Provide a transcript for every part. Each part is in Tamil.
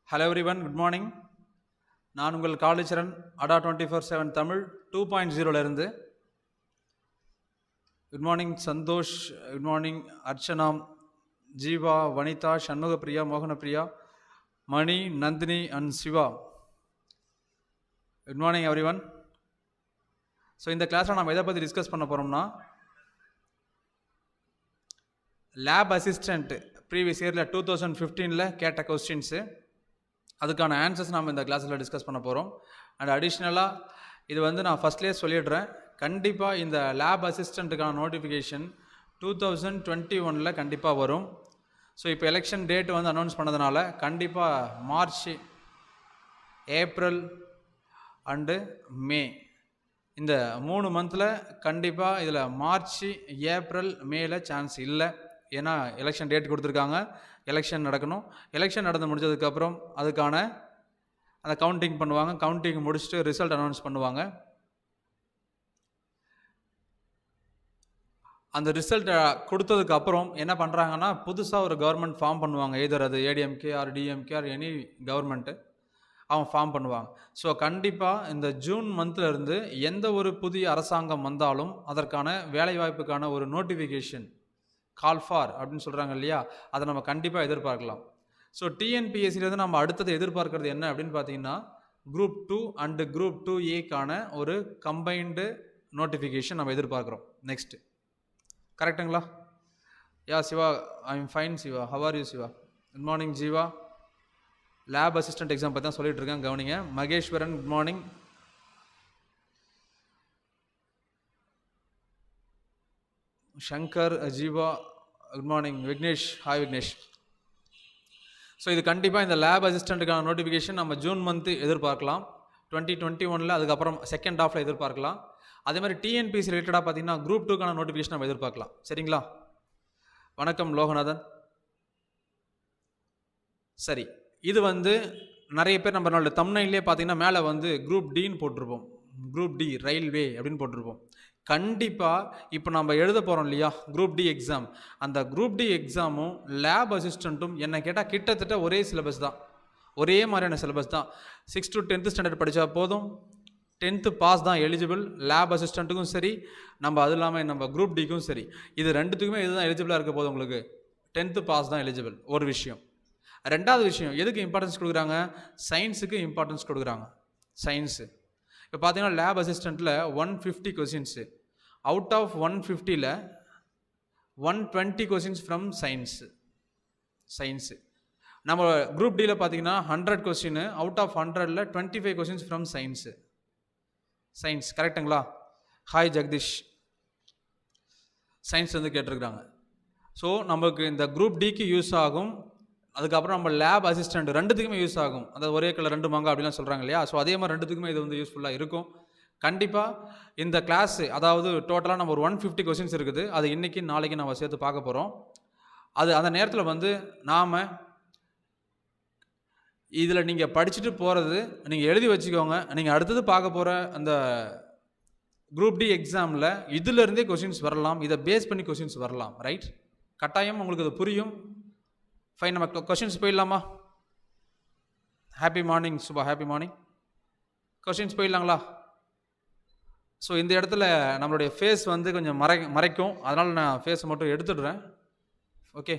Hello everyone, good morning. நான் உங்கள் காளிச்சரன் அடா 24/7 தமிழ் 2.0 இருந்து. Good morning Santhosh, good morning Archana, Jeeva, Vanitha, Shanmugapriya, Mohanapriya, Mani, Nandhini and Siva. Good morning everyone. So இந்த கிளாஸில் நம்ம எதை பற்றி டிஸ்கஸ் பண்ண போகிறோம்னா, லேப் அசிஸ்டண்ட் ப்ரீவியஸ் இயரில் 2015 கேட்ட கொஸ்டின்ஸு, அதுக்கான ஆன்சர்ஸ் நம்ம இந்த கிளாஸில் டிஸ்கஸ் பண்ண போகிறோம். அண்ட் அடிஷ்னலாக இது நான் ஃபஸ்ட்லேயே சொல்லிடுறேன், கண்டிப்பாக இந்த லேப் அசிஸ்டண்ட்டுக்கான நோட்டிஃபிகேஷன் 2021 கண்டிப்பாக வரும். ஸோ இப்போ எலெக்ஷன் டேட் அனௌன்ஸ் பண்ணதுனால கண்டிப்பாக மார்ச், ஏப்ரல் அண்டு மே இந்த 3 மந்தில் கண்டிப்பாக இதில் மார்ச், ஏப்ரல், மேல சான்ஸ் இல்லை. ஏன்னா எலெக்ஷன் டேட் கொடுத்துருக்காங்க, எலெக்ஷன் நடக்கணும். எலெக்ஷன் நடந்து முடிஞ்சதுக்கப்புறம் அதுக்கான அந்த கவுண்டிங் பண்ணுவாங்க. கவுண்டிங் முடிச்சுட்டு ரிசல்ட் அனௌன்ஸ் பண்ணுவாங்க. அந்த ரிசல்ட் கொடுத்ததுக்கப்புறம் என்ன பண்ணுறாங்கன்னா, புதுசாக ஒரு கவர்மெண்ட் ஃபார்ம் பண்ணுவாங்க. எதர் அது ADMK or DMK or any government அவங்க ஃபார்ம் பண்ணுவாங்க. ஸோ கண்டிப்பாக இந்த ஜூன் மந்த்லேருந்து எந்த ஒரு புதிய அரசாங்கம் வந்தாலும் அதற்கான வேலைவாய்ப்புக்கான ஒரு நோட்டிஃபிகேஷன் கால் ஃபார் அப்படின்னு சொல்கிறாங்க இல்லையா, அதை நம்ம கண்டிப்பாக எதிர்பார்க்கலாம். ஸோ டிஎன்பிஎஸ்சிலேருந்து நம்ம அடுத்தது எதிர்பார்க்கறது என்ன அப்படின்னு பார்த்தீங்கன்னா, குரூப் 2 அண்டு குரூப் 2A ஒரு கம்பைன்டு நோட்டிஃபிகேஷன் நம்ம எதிர்பார்க்குறோம் நெக்ஸ்ட்டு. கரெக்டுங்களா? Yeah Siva, I am fine Siva. How are you Siva? Good morning Jeeva. Lab assistant exam பற்றி தான் சொல்லிட்டு இருக்கேன், கவனிங்க. Maheswaran, good morning. Shankar, Jeeva, good morning. Vignesh, hi Vignesh. So இது கண்டிப்பாக இந்த லேப் அசிஸ்டண்ட்டுக்கான நோட்டிஃபிகேஷன் நம்ம ஜூன் மந்த்து எதிர்பார்க்கலாம் 2021. அதுக்கப்புறம் செகண்ட் ஹாஃபில் எதிர்பார்க்கலாம். அதே மாதிரி டிஎன்பிஎஸ்சி ரிலேட்டடாக பார்த்தீங்கன்னா குரூப் 2க்கான நோட்டிஃபிகேஷன் நம்ம எதிர்பார்க்கலாம். சரிங்களா? வணக்கம் லோகநாதன். சரி, இது நிறைய பேர் நம்ம தம்ப்நெயிலே பார்த்தீங்கன்னா மேலே குரூப் டின்னு போட்டிருப்போம். குரூப் டி ரயில்வே அப்படின்னு போட்டிருப்போம். கண்டிப்பாக இப்போ நம்ம எழுத போகிறோம் இல்லையா குரூப் டி எக்ஸாம், அந்த குரூப் டி எக்ஸாமும் லேப் அசிஸ்டண்ட்டும் என்ன கேட்டால் கிட்டத்தட்ட ஒரே சிலபஸ் தான், ஒரே மாதிரியான சிலபஸ் தான். 6th to 10th ஸ்டாண்டர்ட் படித்தா போதும், 10th பாஸ் தான் எலிஜிபிள். லேப் அசிஸ்டண்ட்டுக்கும் சரி, நம்ம அது இல்லாமல் நம்ம குரூப் டிக்கும் சரி, இது ரெண்டுத்துக்குமே இதுதான் எலிஜிபிளாக இருக்க போதும். உங்களுக்கு 10th பாஸ் தான் எலிஜிபிள். ஒரு விஷயம். ரெண்டாவது விஷயம், எதுக்கு இம்பார்ட்டன்ஸ் கொடுக்குறாங்க? சயின்ஸுக்கு இம்பார்ட்டன்ஸ் கொடுக்குறாங்க. சயின்ஸு இப்போ பார்த்தீங்கன்னா லேப் அசிஸ்டண்ட்டில் 150 கொஸ்டின்ஸு, அவுட் ஆஃப் 150ல் 120 கொஸ்டின்ஸ் ஃப்ரம் சயின்ஸு. நம்ம குரூப் டியில் பார்த்தீங்கன்னா 100 கொஸ்டின், அவுட் ஆஃப் 100ல் 25 கொஸ்டின்ஸ் ஃப்ரம் சயின்ஸ். கரெக்டுங்களா? ஹாய் ஜெகதீஷ். சயின்ஸ் கேட்டிருக்கிறாங்க. ஸோ நமக்கு இந்த குரூப் டிக்கு யூஸ் ஆகும், அதுக்கப்புறம் நம்ம லேப் அசிஸ்டண்ட் ரெண்டுத்துக்குமே யூஸ் ஆகும். அதாவது ஒரே கலர் 2 மாங்காய் அப்படிலாம் சொல்கிறாங்க இல்லையா, ஸோ அதே மாதிரி ரெண்டுத்துக்குமே இது யூஸ்ஃபுல்லாக இருக்கும். கண்டிப்பாக இந்த கிளாஸ், அதாவது டோட்டலாக நம்ம ஒரு 150 கொஸ்டின்ஸ் இருக்குது, அது இன்றைக்கி நாளைக்கு நம்ம சேர்த்து பார்க்க போகிறோம். அது அந்த நேரத்தில் நாம் இதில் நீங்கள் படிச்சுட்டு போகிறது நீங்கள் எழுதி வச்சுக்கோங்க. நீங்கள் அடுத்தது பார்க்க போகிற அந்த குரூப் டி எக்ஸாமில் இதிலிருந்தே கொஸ்டின்ஸ் வரலாம், இதை பேஸ் பண்ணி கொஸ்டின்ஸ் வரலாம். ரைட்? கட்டாயம் உங்களுக்கு அது புரியும். ஃபைன், நம்ம கொஸ்டின்ஸ் போயிடலாமா? Happy morning Subha, happy morning. Questions போயிடலாங்களா? ஸோ இந்த இடத்துல நம்மளுடைய ஃபேஸ் கொஞ்சம் மறைக்கும், அதனால் நான் ஃபேஸை மட்டும் எடுத்துடுறேன். Okay,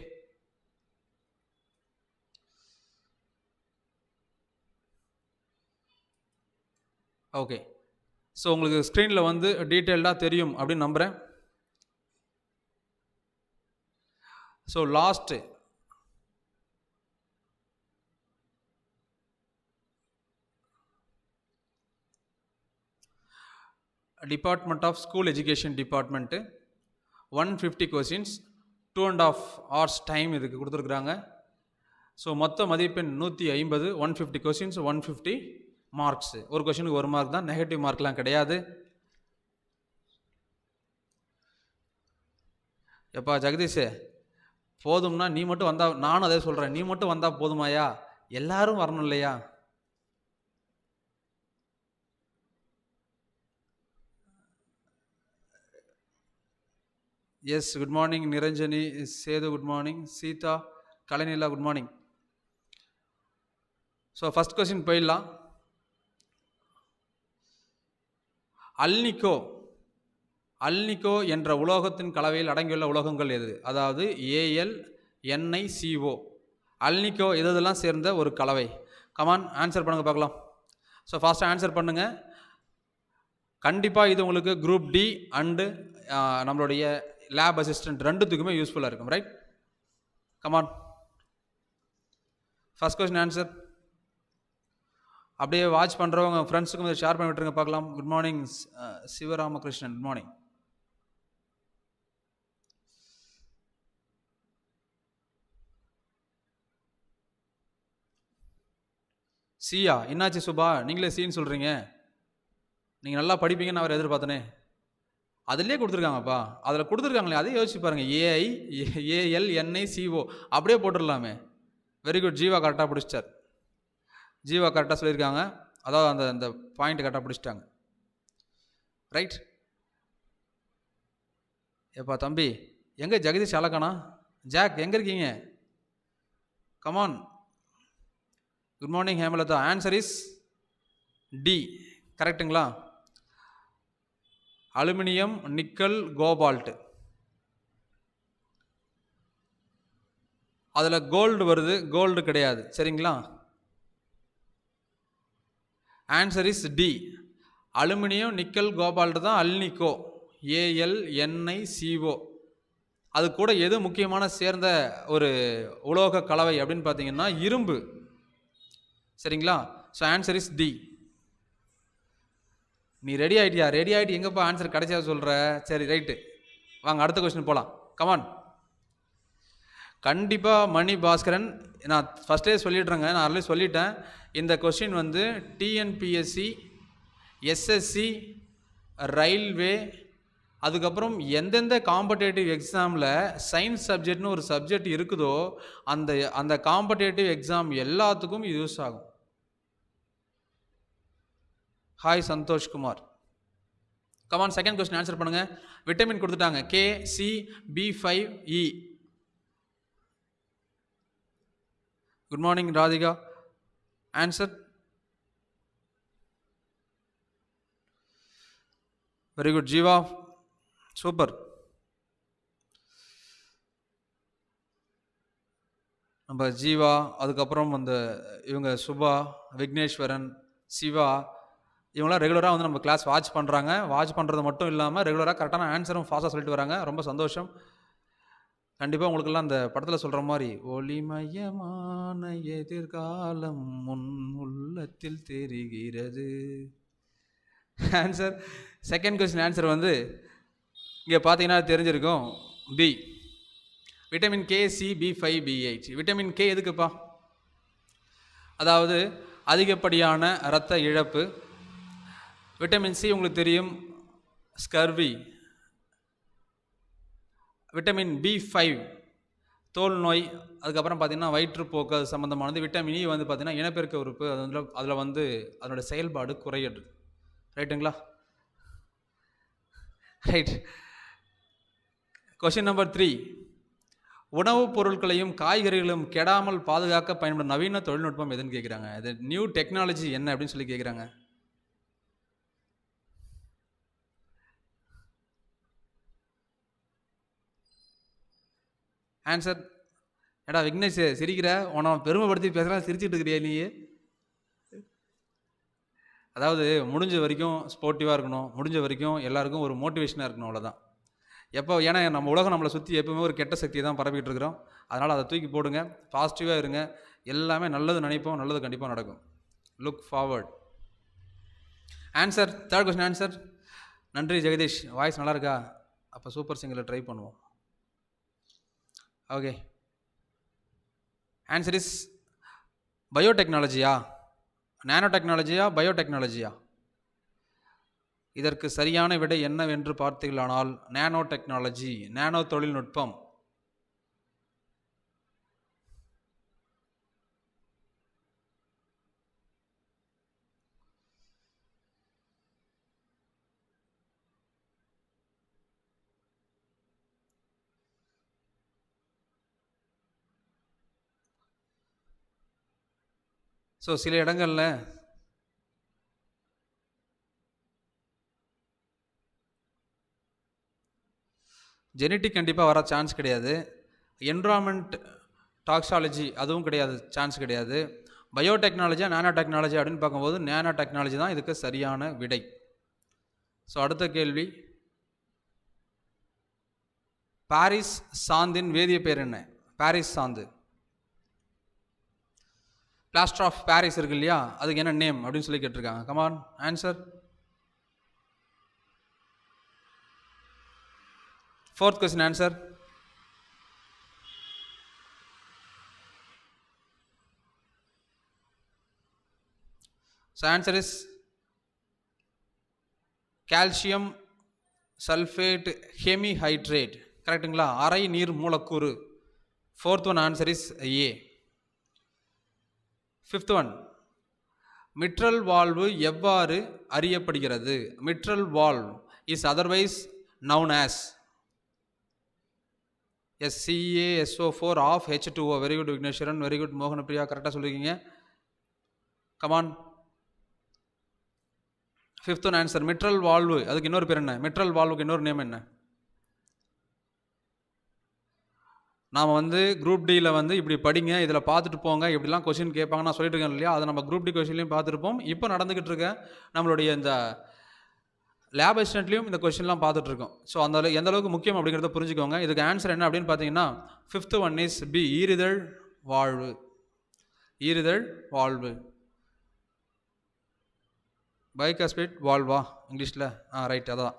okay. ஸோ உங்களுக்கு ஸ்க்ரீனில் டீட்டெயில்டாக தெரியும் அப்படின்னு நம்புகிறேன். So last department of school education department 150 questions, 2.5 hours time இதுக்கு கொடுத்துருக்குறாங்க. ஸோ மொத்த மதிப்பெண் 150, 150 கொஸ்டின்ஸ், 150 மார்க்ஸு. ஒரு கொஸ்டினுக்கு 1 மார்க் தான், நெகட்டிவ் மார்க்லாம் கிடையாது. எப்பா ஜெகதீஷே, போதும்னா நீ மட்டும் வந்தால், நானும் அதே சொல்கிறேன், நீ மட்டும் வந்தால் போதுமாயா? எல்லாரும் வரணும் இல்லையா? Yes, good morning Niranjani, Sethu good morning, Seetha, Kalainila good morning. So first question போயிடலாம். அல்னிகோ அல்னிகோ என்ற உலோகத்தின் கலவையில் அடங்கியுள்ள உலோகங்கள் எது? அதாவது AlNiCO. அல்னிகோ இதெல்லாம் சேர்ந்த ஒரு கலவை. கமான் ஆன்சர் பண்ணுங்க பார்க்கலாம். ஸோ ஃபாஸ்ட்டாக ஆன்சர் பண்ணுங்க. கண்டிப்பாக இது உங்களுக்கு குரூப் டி அண்டு நம்மளுடைய லேப் அசிஸ்டன்ட் ரெண்டுத்துக்குமே யூஸ்ஃபுல்லாக இருக்கும். Right, come on. First question answer. அப்படியே வாட்ச் பண்ணுறவங்க ஃப்ரெண்ட்ஸுக்கு வந்து ஷேர் பண்ணி விட்டுருங்க பார்க்கலாம். Good morning Sivaramakrishnan, good morning. Siya, என்னாச்சு சுபா, நீங்களே சீன்னு சொல்கிறீங்க? நீங்கள் நல்லா படிப்பீங்கன்னு அவர் எதிர்பார்த்தனே. அதிலே கொடுத்துருக்காங்கப்பா, அதில் கொடுத்துருக்காங்களே, அதே யோசிச்சு பாருங்கள். AlNiCO அப்படியே போட்டுடலாமே. வெரி குட், ஜீவா கரெக்டாக பிடிச்சிட்டார். ஜீவா கரெக்டாக சொல்லியிருக்காங்க. அதாவது அந்த அந்த பாயிண்ட் கரெக்டாக பிடிச்சிட்டாங்க. ரைட். ஏப்பா தம்பி, எங்கே ஜெகதீஷ் அழகானா? ஜாக் எங்கே இருக்கீங்க? Come on. Good morning Hemalatha. Answer is D. கரெக்டுங்களா? Aluminium, nickel, cobalt. அதில் கோல்டு வருது, கோல்டு கிடையாது. சரிங்களா? Answer is D. Aluminium, nickel, cobalt தான் அல்னிகோ. AlNiCO. அது கூட எது முக்கியமான சேர்ந்த ஒரு உலோக கலவை அப்படின்னு பார்த்தீங்கன்னா இரும்பு. சரிங்களா? So answer is D. நீ ரெடி ஆகிட்டியா? ரெடி ஆகிட்டு எங்கேப்பா ஆன்சர் கிடைச்சா சொல்கிற? சரி ரைட்டு, வாங்க அடுத்த கொஸ்டின் போகலாம். கமான். கண்டிப்பாக மணி பாஸ்கரன், நான் ஃபஸ்ட்டே சொல்லிடுறேங்க, நான் ஆல்ரெடி சொல்லிட்டேன். இந்த கொஸ்டின் வந்து TNPSC, SSC, ரயில்வே, அதுக்கப்புறம் எந்தெந்த காம்படேட்டிவ் எக்ஸாமில் சயின்ஸ் சப்ஜெக்ட்னு ஒரு சப்ஜெக்ட் இருக்குதோ அந்த அந்த காம்படேட்டிவ் எக்ஸாம் எல்லாத்துக்கும் இது யூஸ் ஆகும். Hi Santhoshkumar. Come on, second question answer பண்ணுங்க. விட்டமின் கொடுத்துட்டாங்க, KCB5E. Good morning Radhika. Answer very good Jeeva, super. நம்ம ஜீவா, அதுக்கப்புறம் அந்த இவங்க சுபா, விக்னேஸ்வரன், சிவா, இவங்களாம் ரெகுலராக வந்து நம்ம கிளாஸ் வாட்ச் பண்ணுறாங்க. வாட்ச் பண்ணுறது மட்டும் இல்லாமல் ரெகுலராக கரெக்டான ஆன்சரும் ஃபாஸ்ட்டாக சொல்லிட்டு வராங்க. ரொம்ப சந்தோஷம். கண்டிப்பாக உங்களுக்கெல்லாம் அந்த படத்தில் சொல்கிற மாதிரி ஒளிமயமான எதிர்காலம் முன் உள்ளத்தில் தெரிகிறது. ஆன்சர் செகண்ட் கொஸ்டின் ஆன்சர் வந்து இங்கே பார்த்தீங்கன்னா தெரிஞ்சிருக்கும், B. Vitamin KCB5B8. Vitamin K எதுக்குப்பா? அதாவது அதிகப்படியான இரத்த இழப்பு. விட்டமின் சி உங்களுக்கு தெரியும், ஸ்கர்வி. விட்டமின் B5 தோல் நோய், அதுக்கப்புறம் பார்த்தீங்கன்னா வயிற்றுப்போக்கு அது சம்மந்தமானது. விட்டமின் இ வந்து பார்த்தீங்கன்னா இனப்பெருக்க உறுப்பு, அது வந்து அதில் வந்து அதனோட செயல்பாடு குறையிறது. ரைட்டுங்களா? ரைட். Question number 3. உணவுப் பொருட்களையும் காய்கறிகளையும் கெடாமல் பாதுகாக்க பயன்படும் நவீன தொழில்நுட்பம் எதுன்னு கேட்குறாங்க. இது நியூ டெக்னாலஜி என்ன அப்படின்னு சொல்லி கேட்குறாங்க. ஆன்சர். ஏடா விக்னேஷ் சிரிக்கிற, உன பெருமைப்படுத்தி பேசுகிறா, சிரிச்சுட்டு இருக்கிறியா நீ? அதாவது முடிஞ்ச வரைக்கும் ஸ்போர்ட்டிவாக இருக்கணும், முடிஞ்ச வரைக்கும் எல்லாருக்கும் ஒரு மோட்டிவேஷனாக இருக்கணும், அவ்வளோதான். எப்போ, ஏன்னா நம்ம உலகம் நம்மளை சுற்றி எப்பவுமே ஒரு கெட்ட சக்தியை தான் பரப்பிட்டு இருக்கிறோம். அதனால் அதை தூக்கி போடுங்க, பாசிட்டிவாக இருங்க, எல்லாமே நல்லது நினைப்போம், நல்லது கண்டிப்பாக நடக்கும். Look forward. Answer, third question answer. நன்றி ஜெகதீஷ், வாய்ஸ் நல்லா இருக்கா? அப்போ சூப்பர் சிங்கரில் ட்ரை பண்ணுவோம். ஓகே, ஆன்சர் இஸ் பயோடெக்னாலஜியா, நானோ டெக்னாலஜியா, பயோடெக்னாலஜியா? இதற்கு சரியான விடை என்னவென்று பார்த்தீர்களானால் நானோ டெக்னாலஜி, நானோ தொழில்நுட்பம். ஸோ சில இடங்களில் ஜெனட்டிக் கண்டிப்பாக வர சான்ஸ் கிடையாது. என்விரான்மெண்ட் டாக்ஸாலஜி அதுவும் கிடையாது, சான்ஸ் கிடையாது. பயோடெக்னாலஜியா நானோ டெக்னாலஜி அப்படின்னு பார்க்கும்போது நானோ டெக்னாலஜி தான் இதுக்கு சரியான விடை. ஸோ அடுத்த கேள்வி, பாரிஸ் சாந்தின் வேதிய பேர் என்ன? பாரிஸ் சாந்து, பிளாஸ்டர் ஆஃப் பாரிஸ் இருக்கு இல்லையா, அதுக்கு என்ன நேம் அப்படின்னு சொல்லி கேட்டிருக்காங்க. Come on answer. Fourth question answer. So answer is calcium sulphate hemihydrate. கரெக்டுங்களா? அரை நீர் மூலக்கூறு. Fourth one answer is A. Fifth one, mitral valve எவ்வாறு அறியப்படுகிறது? Mitral valve is otherwise known as CaSO4 of H2O. Very good Vigneshwaran, very good Mohanapriya, கரெக்டாக சொல்லியிருக்கீங்க. Come on. Fifth one answer mitral valve, அதுக்கு இன்னொரு பேர் என்ன? மிட்ரல் வால்வுக்கு இன்னொரு நேம் என்ன? நாம் குரூப் டியில் இப்படி படிங்க, இதில் பார்த்துட்டு போங்க, இப்படிலாம் கொஸ்டின் கேட்பாங்க நான் சொல்லிட்டு இருக்கேன் இல்லையா, அதை நம்ம குரூப் டி கொஸ்டின்லையும் பார்த்துருப்போம். இப்போ நடந்துக்கிட்டு இருக்க நம்மளுடைய இந்த லேப் அசிஸ்டன்ட்லையும் இந்த கொஸ்டின்லாம் பார்த்துட்ருக்கோம். ஸோ அந்த எந்த அளவுக்கு முக்கியம் அப்படிங்கிறத புரிஞ்சுக்கோங்க. இதுக்கு ஆன்சர் என்ன அப்படின்னு பார்த்தீங்கன்னா, ஃபிஃப்த் ஒன் இஸ் பி, ஈரிதழ் வாழ்வு. ஈரிதழ் வாழ்வு, பைகாஸ்பேட் வால்வா இங்கிலீஷில்? ரைட், அதான்.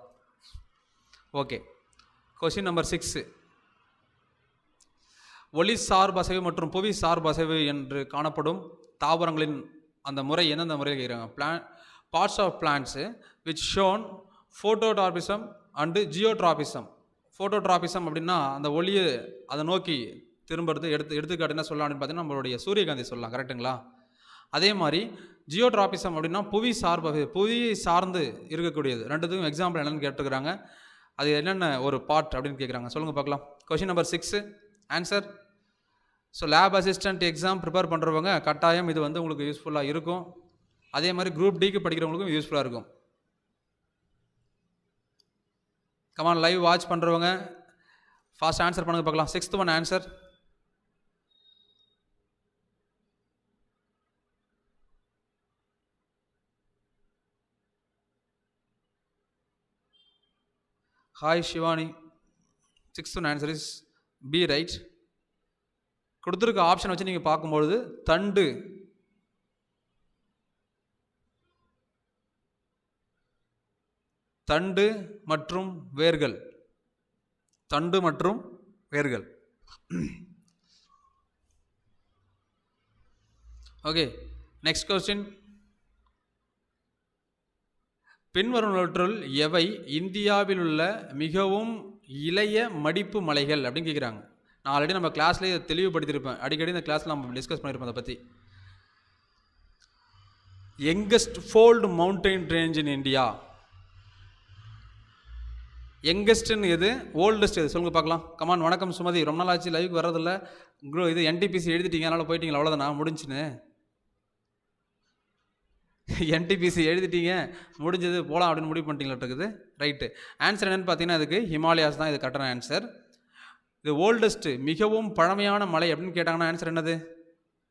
ஓகே, கொஸ்டின் நம்பர் 6, ஒளி சார்பசைவு மற்றும் புவி சார்பசைவு என்று காணப்படும் தாவரங்களின் அந்த முறை எந்தெந்த முறையில் கேட்குறாங்க? Parts of plants which shown phototropism and geotropism. Phototropism அப்படின்னா அந்த ஒளியை அதை நோக்கி திரும்புறது. எடுத்துக்காட்டு என்ன சொல்லலாம் அப்படின்னு பார்த்தீங்கன்னா நம்மளுடைய சூரியகாந்தி சொல்லலாம். கரெக்டுங்களா? அதே மாதிரி ஜியோட்ராபிசம் அப்படின்னா புவி புவியை சார்ந்து இருக்கக்கூடியது. ரெண்டுத்துக்கும் எக்ஸாம்பிள் என்னென்னு கேட்டுருக்குறாங்க. அது என்னென்ன ஒரு பார்ட் அப்படின்னு கேட்குறாங்க. சொல்லுங்கள் பார்க்கலாம். Question number 6 answer. So lab assistant exam prepare பண்ணுறவங்க கட்டாயம் இது உங்களுக்கு யூஸ்ஃபுல்லாக இருக்கும். அதே மாதிரி குரூப் டிக்கு படிக்கிறவங்களுக்கும் யூஸ்ஃபுல்லாக இருக்கும். கமான், லைவ் வாட்ச் பண்ணுறவங்க ஃபாஸ்ட் ஆன்சர் பண்ணுங்க பார்க்கலாம். 6th one answer. Hi Shivani, 6th one answer is B, right. கொடுத்துருக்க ஆப்ஷன் வச்சு நீங்கள் பார்க்கும்பொழுது தண்டு, தண்டு மற்றும் வேர்கள், தண்டு மற்றும் வேர்கள். Okay, next question. பின்வருவனவற்றுள் எவை இந்தியாவில் உள்ள மிகவும் இளைய மடிப்பு மலைகள் அப்படின்னு கேட்குறாங்க. நான் ஆல்ரெடி நம்ம கிளாஸ்லேயே தெளிவுபடுத்தியிருப்பேன். அடிக்கடி இந்த கிளாஸில் நம்ம டிஸ்கஸ் பண்ணியிருப்போம் அதை பற்றி. Youngest fold mountain range in India. யங்கஸ்ட்னு எது, ஓல்டஸ்ட் எது? சொல்லுங்க பார்க்கலாம். கமான். வணக்கம் சுமதி, ரொம்ப நாள் ஆச்சு லைவுக்கு வர்றதில்ல. இது NTPC எழுதிட்டீங்க, அதனால் போயிட்டீங்களா? அவ்வளோதானா, முடிஞ்சுன்னு? NTPC எழுதிட்டீங்க, முடிஞ்சது, போகலாம் அப்படின்னு முடிவு பண்ணிட்டீங்களா இருக்குது? ரைட்டு. ஆன்சர் என்னென்னு பார்த்தீங்கன்னா அதுக்கு ஹிமாலயாஸ் தான் இது கரெக்டான ஆன்சர். இது ஓல்டஸ்ட்டு, மிகவும் பழமையான மலை அப்படின்னு கேட்டாங்கன்னா ஆன்சர் என்னது?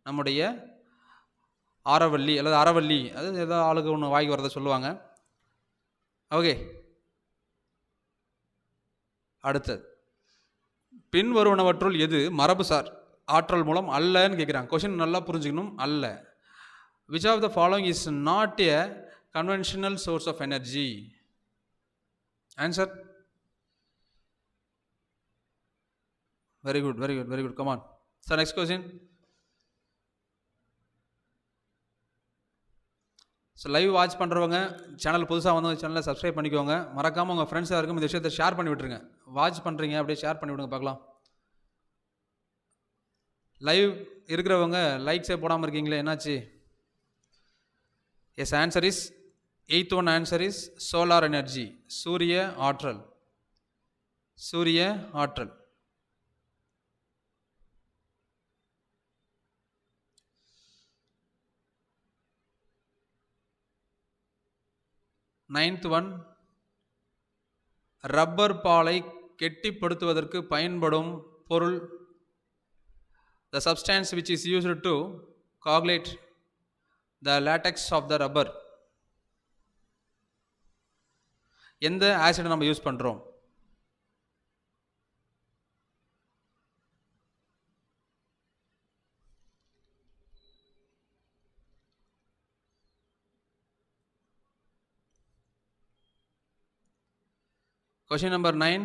நம்முடைய ஆரவல்லி அல்லது அரவல்லி. அது ஏதோ ஆளுக்கு ஒன்று வாங்கி வரதை சொல்லுவாங்க. ஓகே, அடுத்தது. பின்வருவனவற்றுள் எது மரபுசார் ஆற்றல் மூலம் அல்லன்னு கேட்குறாங்க. கொஷின் நல்லா புரிஞ்சுக்கணும். அல்ல. Which of the following is not a conventional source of energy? Answer. Very good, very good, very good. Come on sir, next question. So live watch பண்ணுறவங்க சேனல் புதுசாக வந்து சேனலை சப்ஸ்கிரைப் பண்ணிக்கோங்க. மறக்காமல் உங்கள் ஃப்ரெண்ட்ஸ் யாருக்கும் இந்த விஷயத்தை ஷேர் பண்ணி விட்டுருங்க. வாட்ச் பண்ணுறீங்க, அப்படியே ஷேர் பண்ணி விடுங்க பார்க்கலாம். லைவ் இருக்கிறவங்க லைக்ஸே போடாமல் இருக்கீங்களே, என்னாச்சு? Yes, answer is 8th one answer is solar energy, சூரிய ஆற்றல். சூரிய ஆற்றல். 9th ஒன், ரப்பர் பாலை கெட்டிப்படுத்துவதற்கு பயன்படும் பொருள். The substance which is used to coagulate the latex of the rubber. எந்த ஆசிட் நம்ம யூஸ் பண்றோம்? Question number 9.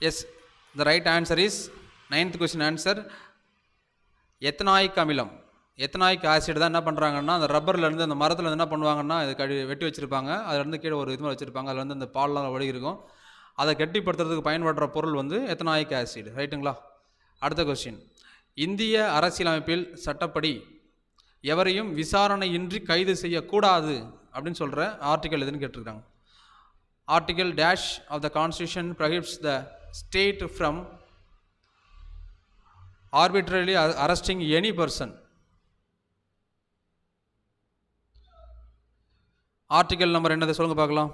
Yes, the right answer is 9th question answer ethanoic அமிலம். எத்தனாயிக் ஆசிட் தான் என்ன பண்ணுறாங்கன்னா, அந்த ரப்பர்லேருந்து அந்த மரத்துலேருந்து என்ன பண்ணுவாங்கன்னா, இது வெட்டி வச்சுருப்பாங்க. அதுலேருந்து கீழே ஒரு இது வச்சுருப்பாங்க. அதுலேருந்து அந்த பால்லாம் ஒழுகி இருக்கும். அதை கெட்டிப்படுத்துறதுக்கு பயன்படுற பொருள் வந்து எத்தனாயிக் ஆசிட். ரைட்டுங்களா? அடுத்த கொஸ்டின். இந்திய அரசியலமைப்பில் சட்டப்படி எவரையும் விசாரணையின்றி கைது செய்யக்கூடாது அப்படின்னு சொல்கிற ஆர்டிக்கல் எதுன்னு கேட்டிருக்காங்க. Article dash of the constitution prohibits the state from arbitrarily arresting any person. Article number என்னது சொல்லுங்க பார்க்கலாம்.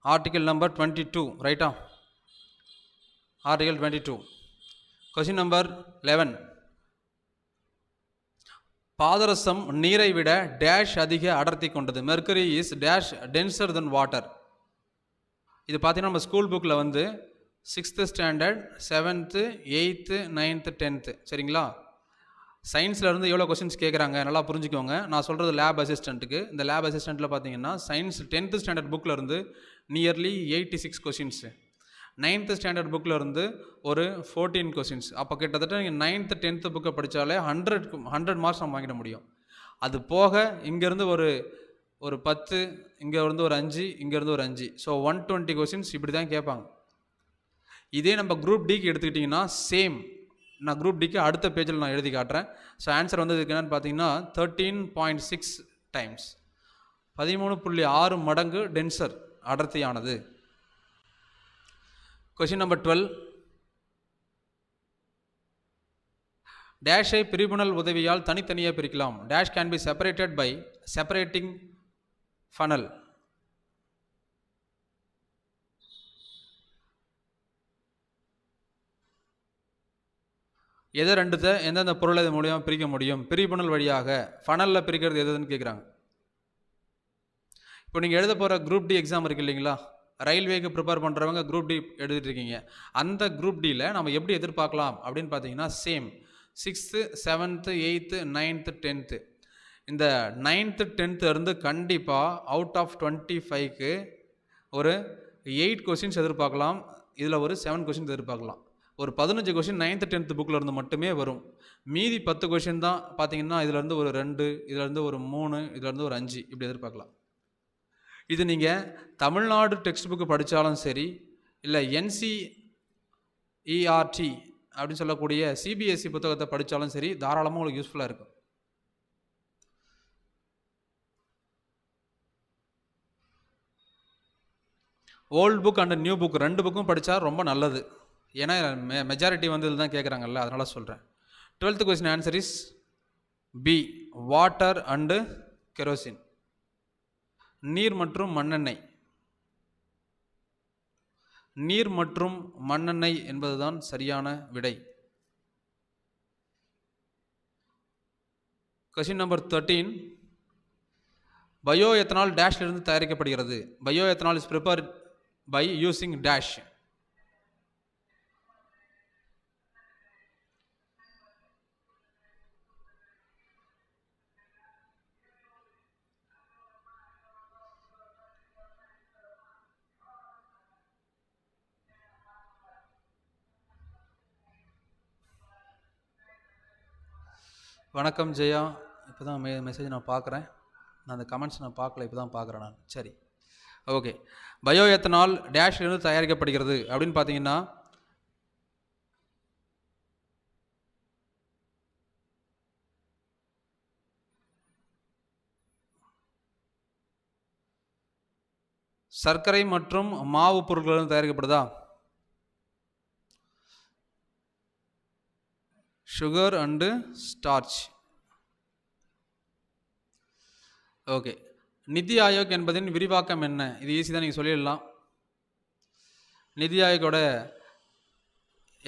Article number 22, right? Article 22. Question number 11. பாதரசம் நீரை விட டேஷ் அதிக அடர்த்தி கொண்டது. Mercury is dash tensor then water. இது பார்த்தீங்கன்னா நம்ம ஸ்கூல் புக்கில் வந்து 6th standard 7th 8th 9th 10th சரிங்களா? சயின்ஸில் இருந்து எவ்வளோ கொஸ்டின்ஸ் கேட்குறாங்க நல்லா புரிஞ்சுக்கோங்க. நான் சொல்கிறது லேப் அசிஸ்டண்ட்டுக்கு. இந்த லேப் அசிஸ்டண்ட்டில் பார்த்தீங்கன்னா சயின்ஸ் 10th ஸ்டாண்டர்ட் புக்கில் இருந்து நியர்லி 86 கொஸ்டின்ஸு, 9th ஸ்டாண்டர்ட் புக்கில் இருந்து ஒரு 14 கொஸ்டின்ஸ். அப்போ கிட்டத்தட்ட நீங்கள் 9th 10th புக்கை படித்தாலே 100 மார்க்ஸ் நம்ம வாங்கிட முடியும். அது போக இங்கேருந்து ஒரு 10, இங்கே இருந்து ஒரு 5, இங்கேருந்து ஒரு 5, ஸோ 120 கொஸ்டின்ஸ் இப்படி தான் கேட்பாங்க. இதே நம்ம குரூப் டிக்கு எடுத்துக்கிட்டிங்கன்னா சேம். நான் குரூப் டிக்கு அடுத்த பேஜில் நான் எழுதி காட்டுறேன். ஸோ ஆன்சர் வந்து இதுக்கு என்னென்னு பார்த்தீங்கன்னா 13.6 டைம்ஸ், 13.6 மடங்கு டென்சர் அடர்த்தியானது. Question number 12. டேஷை பிரிபுணல் உதவியால் தனித்தனியாக பிரிக்கலாம். Dash can be separated by separating funnel. எதை ரெண்டுத்தை எந்தெந்த பொருளை இது மூலியமாக பிரிக்க முடியும்? பிரிபுணல் வழியாக. ஃபனலில் பிரிக்கிறது எதுன்னு கேட்குறாங்க. இப்போ நீங்கள் எழுத போகிற குரூப் டி எக்ஸாம் இருக்குது இல்லைங்களா? ரயில்வேக்கு ப்ரிப்பேர் பண்ணுறவங்க குரூப் டி எழுதிட்டு இருக்கீங்க. அந்த குரூப் டியில் நம்ம எப்படி எதிர்பார்க்கலாம் அப்படின்னு பார்த்தீங்கன்னா same 6th 7th 8th 9th 10th. இந்த 9th 10th இருந்து கண்டிப்பாக அவுட் ஆஃப் 25க்கு ஒரு 8 கொஸ்டின்ஸ் எதிர்பார்க்கலாம். இதில் ஒரு 7 கொஸ்டின்ஸ் எதிர்பார்க்கலாம். ஒரு 15 கொஸ்டின் 9th 10th புக்கில் இருந்து மட்டுமே வரும். மீதி 10 கொஸ்டின் தான் பார்த்தீங்கன்னா இதிலேருந்து ஒரு 2, இதிலேருந்து ஒரு 3, இதிலேருந்து ஒரு 5 இப்படி எதிர்பார்க்கலாம். இது நீங்கள் தமிழ்நாடு டெக்ஸ்ட் புக்கு படித்தாலும் சரி, இல்லை NCERT அப்படின்னு சொல்லக்கூடிய CBSE புத்தகத்தை படித்தாலும் சரி, தாராளமாக உங்களுக்கு யூஸ்ஃபுல்லாக இருக்கும். Old book and new book 2 புக்கும் படித்தா ரொம்ப நல்லது. ஏன்னா மெஜாரிட்டி வந்து இதில் தான் கேட்குறாங்கல்ல, அதனால் சொல்கிறேன். 12th question answer is B, water and kerosene. நீர் மற்றும் மண்ணெண்ணெய். நீர் மற்றும் மண்ணெண்ணெய் என்பதுதான் சரியான விடை. Question number 13. பயோ எத்தனால் டேஷ்லிருந்து தயாரிக்கப்படுகிறது. Bio ethanol is prepared by using dash. வணக்கம் ஜெயா. இப்போ தான் மெசேஜ் நான் பார்க்குறேன். நான் அந்த கமெண்ட்ஸ் நான் பார்க்கல, இப்போ தான் பார்க்குறேன் நான். சரி, ஓகே. பயோ எத்தனால் டேஷ்லேருந்து தயாரிக்கப்படுகிறது அப்படின்னு பார்த்தீங்கன்னா, சர்க்கரை மற்றும் மாவு பொருட்களிலிருந்து தயாரிக்கப்படுதா? Sugar and starch. Okay. NITI Aayog என்பதின் விரிவாக்கம் என்ன? இது ஈஸி தான், நீங்கள் சொல்லிடலாம். நிதி ஆயோக்கோட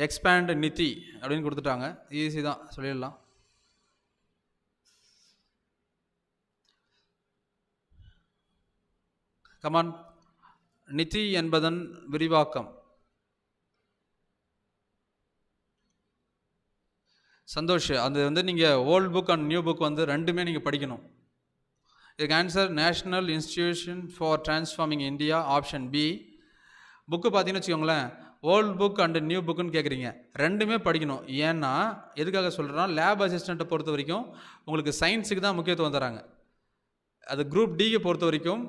எக்ஸ்பேண்ட் நிதி அப்படின்னு கொடுத்துட்டாங்க, ஈஸி தான், சொல்லிடலாம். கமான், நிதி என்பதன் விரிவாக்கம். சந்தோஷ், அது வந்து நீங்கள் old book and new book வந்து ரெண்டுமே நீங்கள் படிக்கணும். இதுக்கு answer national institution for transforming India, option B. Book பார்த்தீங்கன்னு வச்சுக்கோங்களேன், ஓல்டு புக் அண்டு நியூ புக்குன்னு கேட்குறீங்க, ரெண்டுமே படிக்கணும். ஏன்னா எதுக்காக சொல்கிறேன்னா, லேப் அசிஸ்டண்ட்டை பொறுத்த வரைக்கும் உங்களுக்கு சயின்ஸுக்கு தான் முக்கியத்துவம் தராங்க. அது குரூப் டியை பொறுத்த வரைக்கும்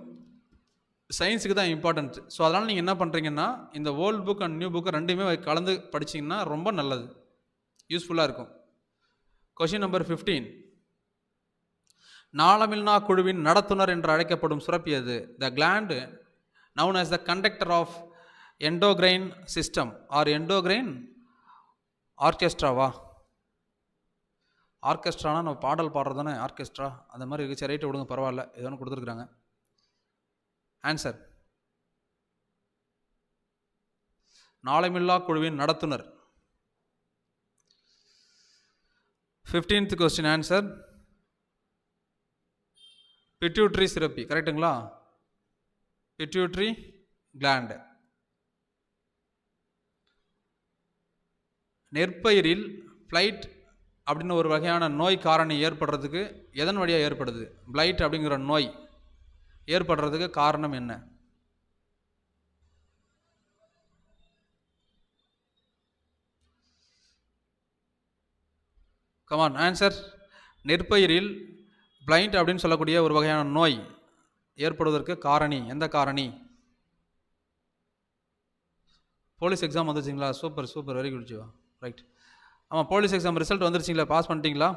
சயின்ஸுக்கு தான் இம்பார்ட்டன்ட். ஸோ அதனால் நீங்கள் என்ன பண்ணுறீங்கன்னா, இந்த ஓல்டு புக் அண்ட் நியூ புக்கை ரெண்டுமே கலந்து படிச்சிங்கன்னா ரொம்ப நல்லது, யூஸ்ஃபுல்லாக இருக்கும். Question number 15. நாளமில்னா குழுவின் நடத்துனர் என்று அழைக்கப்படும் சுரப்பி அது? த gland noun as the conductor of endocrine system or endocrine ஆர்கெஸ்ட்ராவா? ஆர்கெஸ்ட்ரானா நம்ம பாடல் பாடுறது தானே ஆர்கெஸ்ட்ரா, அந்த மாதிரி இருக்கு. சரி, ரைட்டு விடுங்க, பரவாயில்ல, ஏதோ ஒன்று கொடுத்துருக்குறாங்க. ஆன்சர் நாளமில்லா குழுவின் நடத்துனர். 15th question answer pituitary சிரப்பி. கரெக்டுங்களா? Pituitary gland. நெற்பயிரில் ஃப்ளைட் அப்படின்னு ஒரு வகையான நோய் காரணி ஏற்படுறதுக்கு எதன் வழியாக ஏற்படுது? பிளைட் அப்படிங்கிற நோய் ஏற்படுறதுக்கு காரணம் என்ன? Come on, answer. நெற்பயிரில் பிளைண்ட் அப்படின்னு சொல்லக்கூடிய ஒரு வகையான நோய் ஏற்படுவதற்கு காரணி, எந்த காரணி? போலீஸ் எக்ஸாம் வந்துருச்சிங்களா? Super super, very good Jeeva. Right. ஆமாம், போலீஸ் எக்ஸாம் ரிசல்ட் வந்துருச்சிங்களா? பாஸ் பண்ணிட்டீங்களா?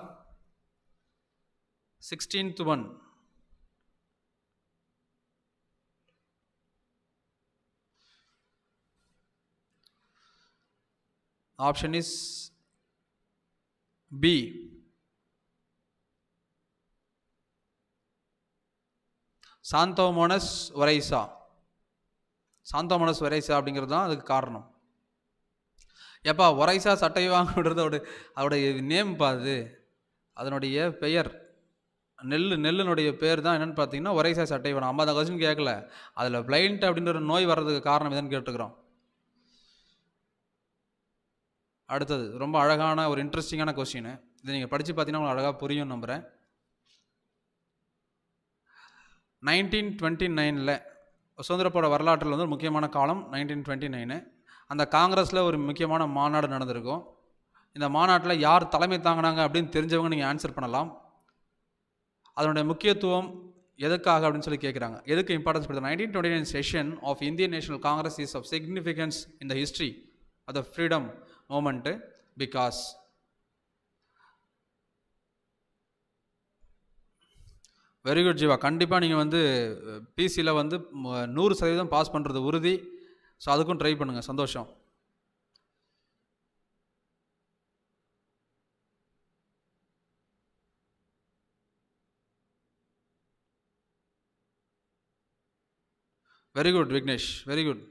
16th one. Option is B. Xanthomonas oryzae. Xanthomonas oryzae அப்படிங்கிறது தான் அதுக்கு காரணம். எப்பா ஒரைசா சட்டை வாங்குறது அதோடைய நேம் பாது, அதனுடைய பெயர், நெல்லுனுடைய பேர் தான் என்னென்னு பார்த்தீங்கன்னா ஒரைசா சட்டை வேணும். 50 கொஸ்டின் கேட்கல, அதில் பிளைண்ட் அப்படின்ற ஒரு நோய் வர்றதுக்கு காரணம் எதுன்னு கேட்டுக்கிறோம். அடுத்தது ரொம்ப அழகான ஒரு இன்ட்ரெஸ்டிங்கான கொஸ்டின், இதை நீங்கள் படித்து பார்த்தீங்கன்னா உங்களுக்கு அழகாக புரியும் நம்புகிறேன். 1929 சுதந்திர போட வரலாற்றில் வந்து ஒரு முக்கியமான காலம் 1929. அந்த காங்கிரஸில் ஒரு முக்கியமான மாநாடு நடந்திருக்கும். இந்த மாநாட்டில் யார் தலைமை தாங்கினாங்க அப்படின்னு தெரிஞ்சவங்க நீங்கள் ஆன்சர் பண்ணலாம். அதனுடைய முக்கியத்துவம் எதுக்காக அப்படின்னு சொல்லி கேட்குறாங்க, எதுக்கு இம்பார்ட்டன்ஸ் கொடுத்தா? 1929 session of Indian national congress is of significance in the history of the freedom movement because very good Jeeva. கண்டிப்பாக நீங்கள் வந்து பிசியில் வந்து 100% பாஸ் பண்ணுறது உறுதி. ஸோ அதுக்கும் ட்ரை பண்ணுங்கள். சந்தோஷம். Very good Vignesh, very good.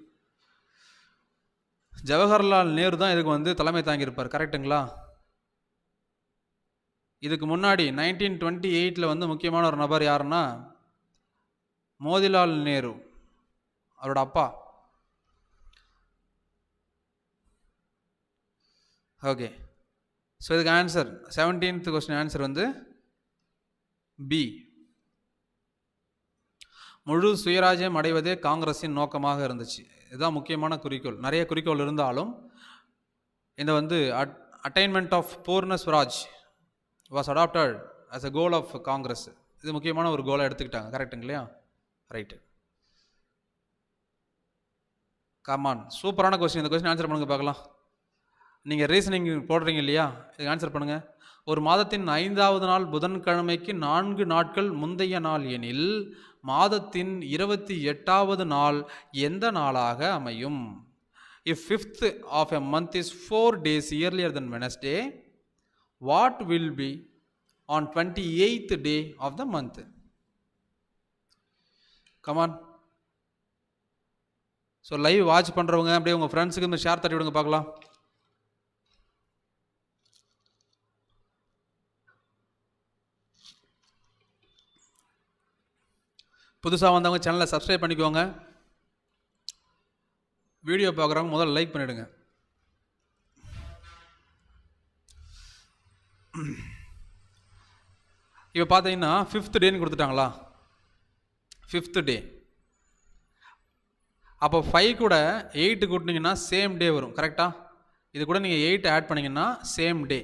Jawaharlal Nehru தான் இதுக்கு வந்து தலைமை தாங்கியிருப்பார். கரெக்டுங்களா? இதுக்கு முன்னாடி 1928 வந்து முக்கியமான ஒரு நபர் யாருன்னா மோதிலால் நேரு, அவரோட அப்பா. ஓகே, ஸோ இதுக்கு ஆன்சர் 17th கொஸ்டின் ஆன்சர் வந்து பி. முழு சுயராஜ்யம் அடைவதே காங்கிரஸின் நோக்கமாக இருந்துச்சு. இதுதான் முக்கியமான குறிக்கோள். நிறைய குறிக்கோள் இருந்தாலும் இந்த வந்து attainment of Poorna Swaraj was adopted as a goal of congress. இது முக்கியமான ஒரு கோலை எடுத்துக்கிட்டாங்க. கரெக்டுங்க இல்லையா? ரைட்டு. கமான், சூப்பரான கொஸ்டின். இந்த கொஸ்டின் ஆன்சர் பண்ணுங்க பார்க்கலாம். நீங்கள் ரீசனிங் போடுறீங்க இல்லையா, இதுக்கு ஆன்சர் பண்ணுங்கள். ஒரு மாதத்தின் 5வது நாள் புதன்கிழமைக்கு 4 நாட்கள் முந்தைய நாள் எனில் மாதத்தின் 28வது நாள் எந்த நாளாக அமையும்? If 5th of a month is 4 days earlier than Wednesday, what will be on 28th day of the month? Come on. So live watch பண்ணுறவங்க அப்படியே உங்கள் ஃப்ரெண்ட்ஸுக்கு இந்த ஷேர் தட்டி விடுங்க பார்க்கலாம். புதுசாக வந்தவங்க சேனலை சப்ஸ்கிரைப் பண்ணிக்கோங்க. வீடியோ பார்க்குறவங்க முதல்ல லைக் பண்ணிவிடுங்க. இப்போ பார்த்தீங்கன்னா 5th டேன்னு கொடுத்துட்டாங்களா? 5th டே. அப்போ 5 கூட 8 கூட்டினீங்கன்னா சேம் டே வரும். கரெக்டாக? இது கூட நீங்கள் 8 ஆட் பண்ணிங்கன்னா சேம் டே.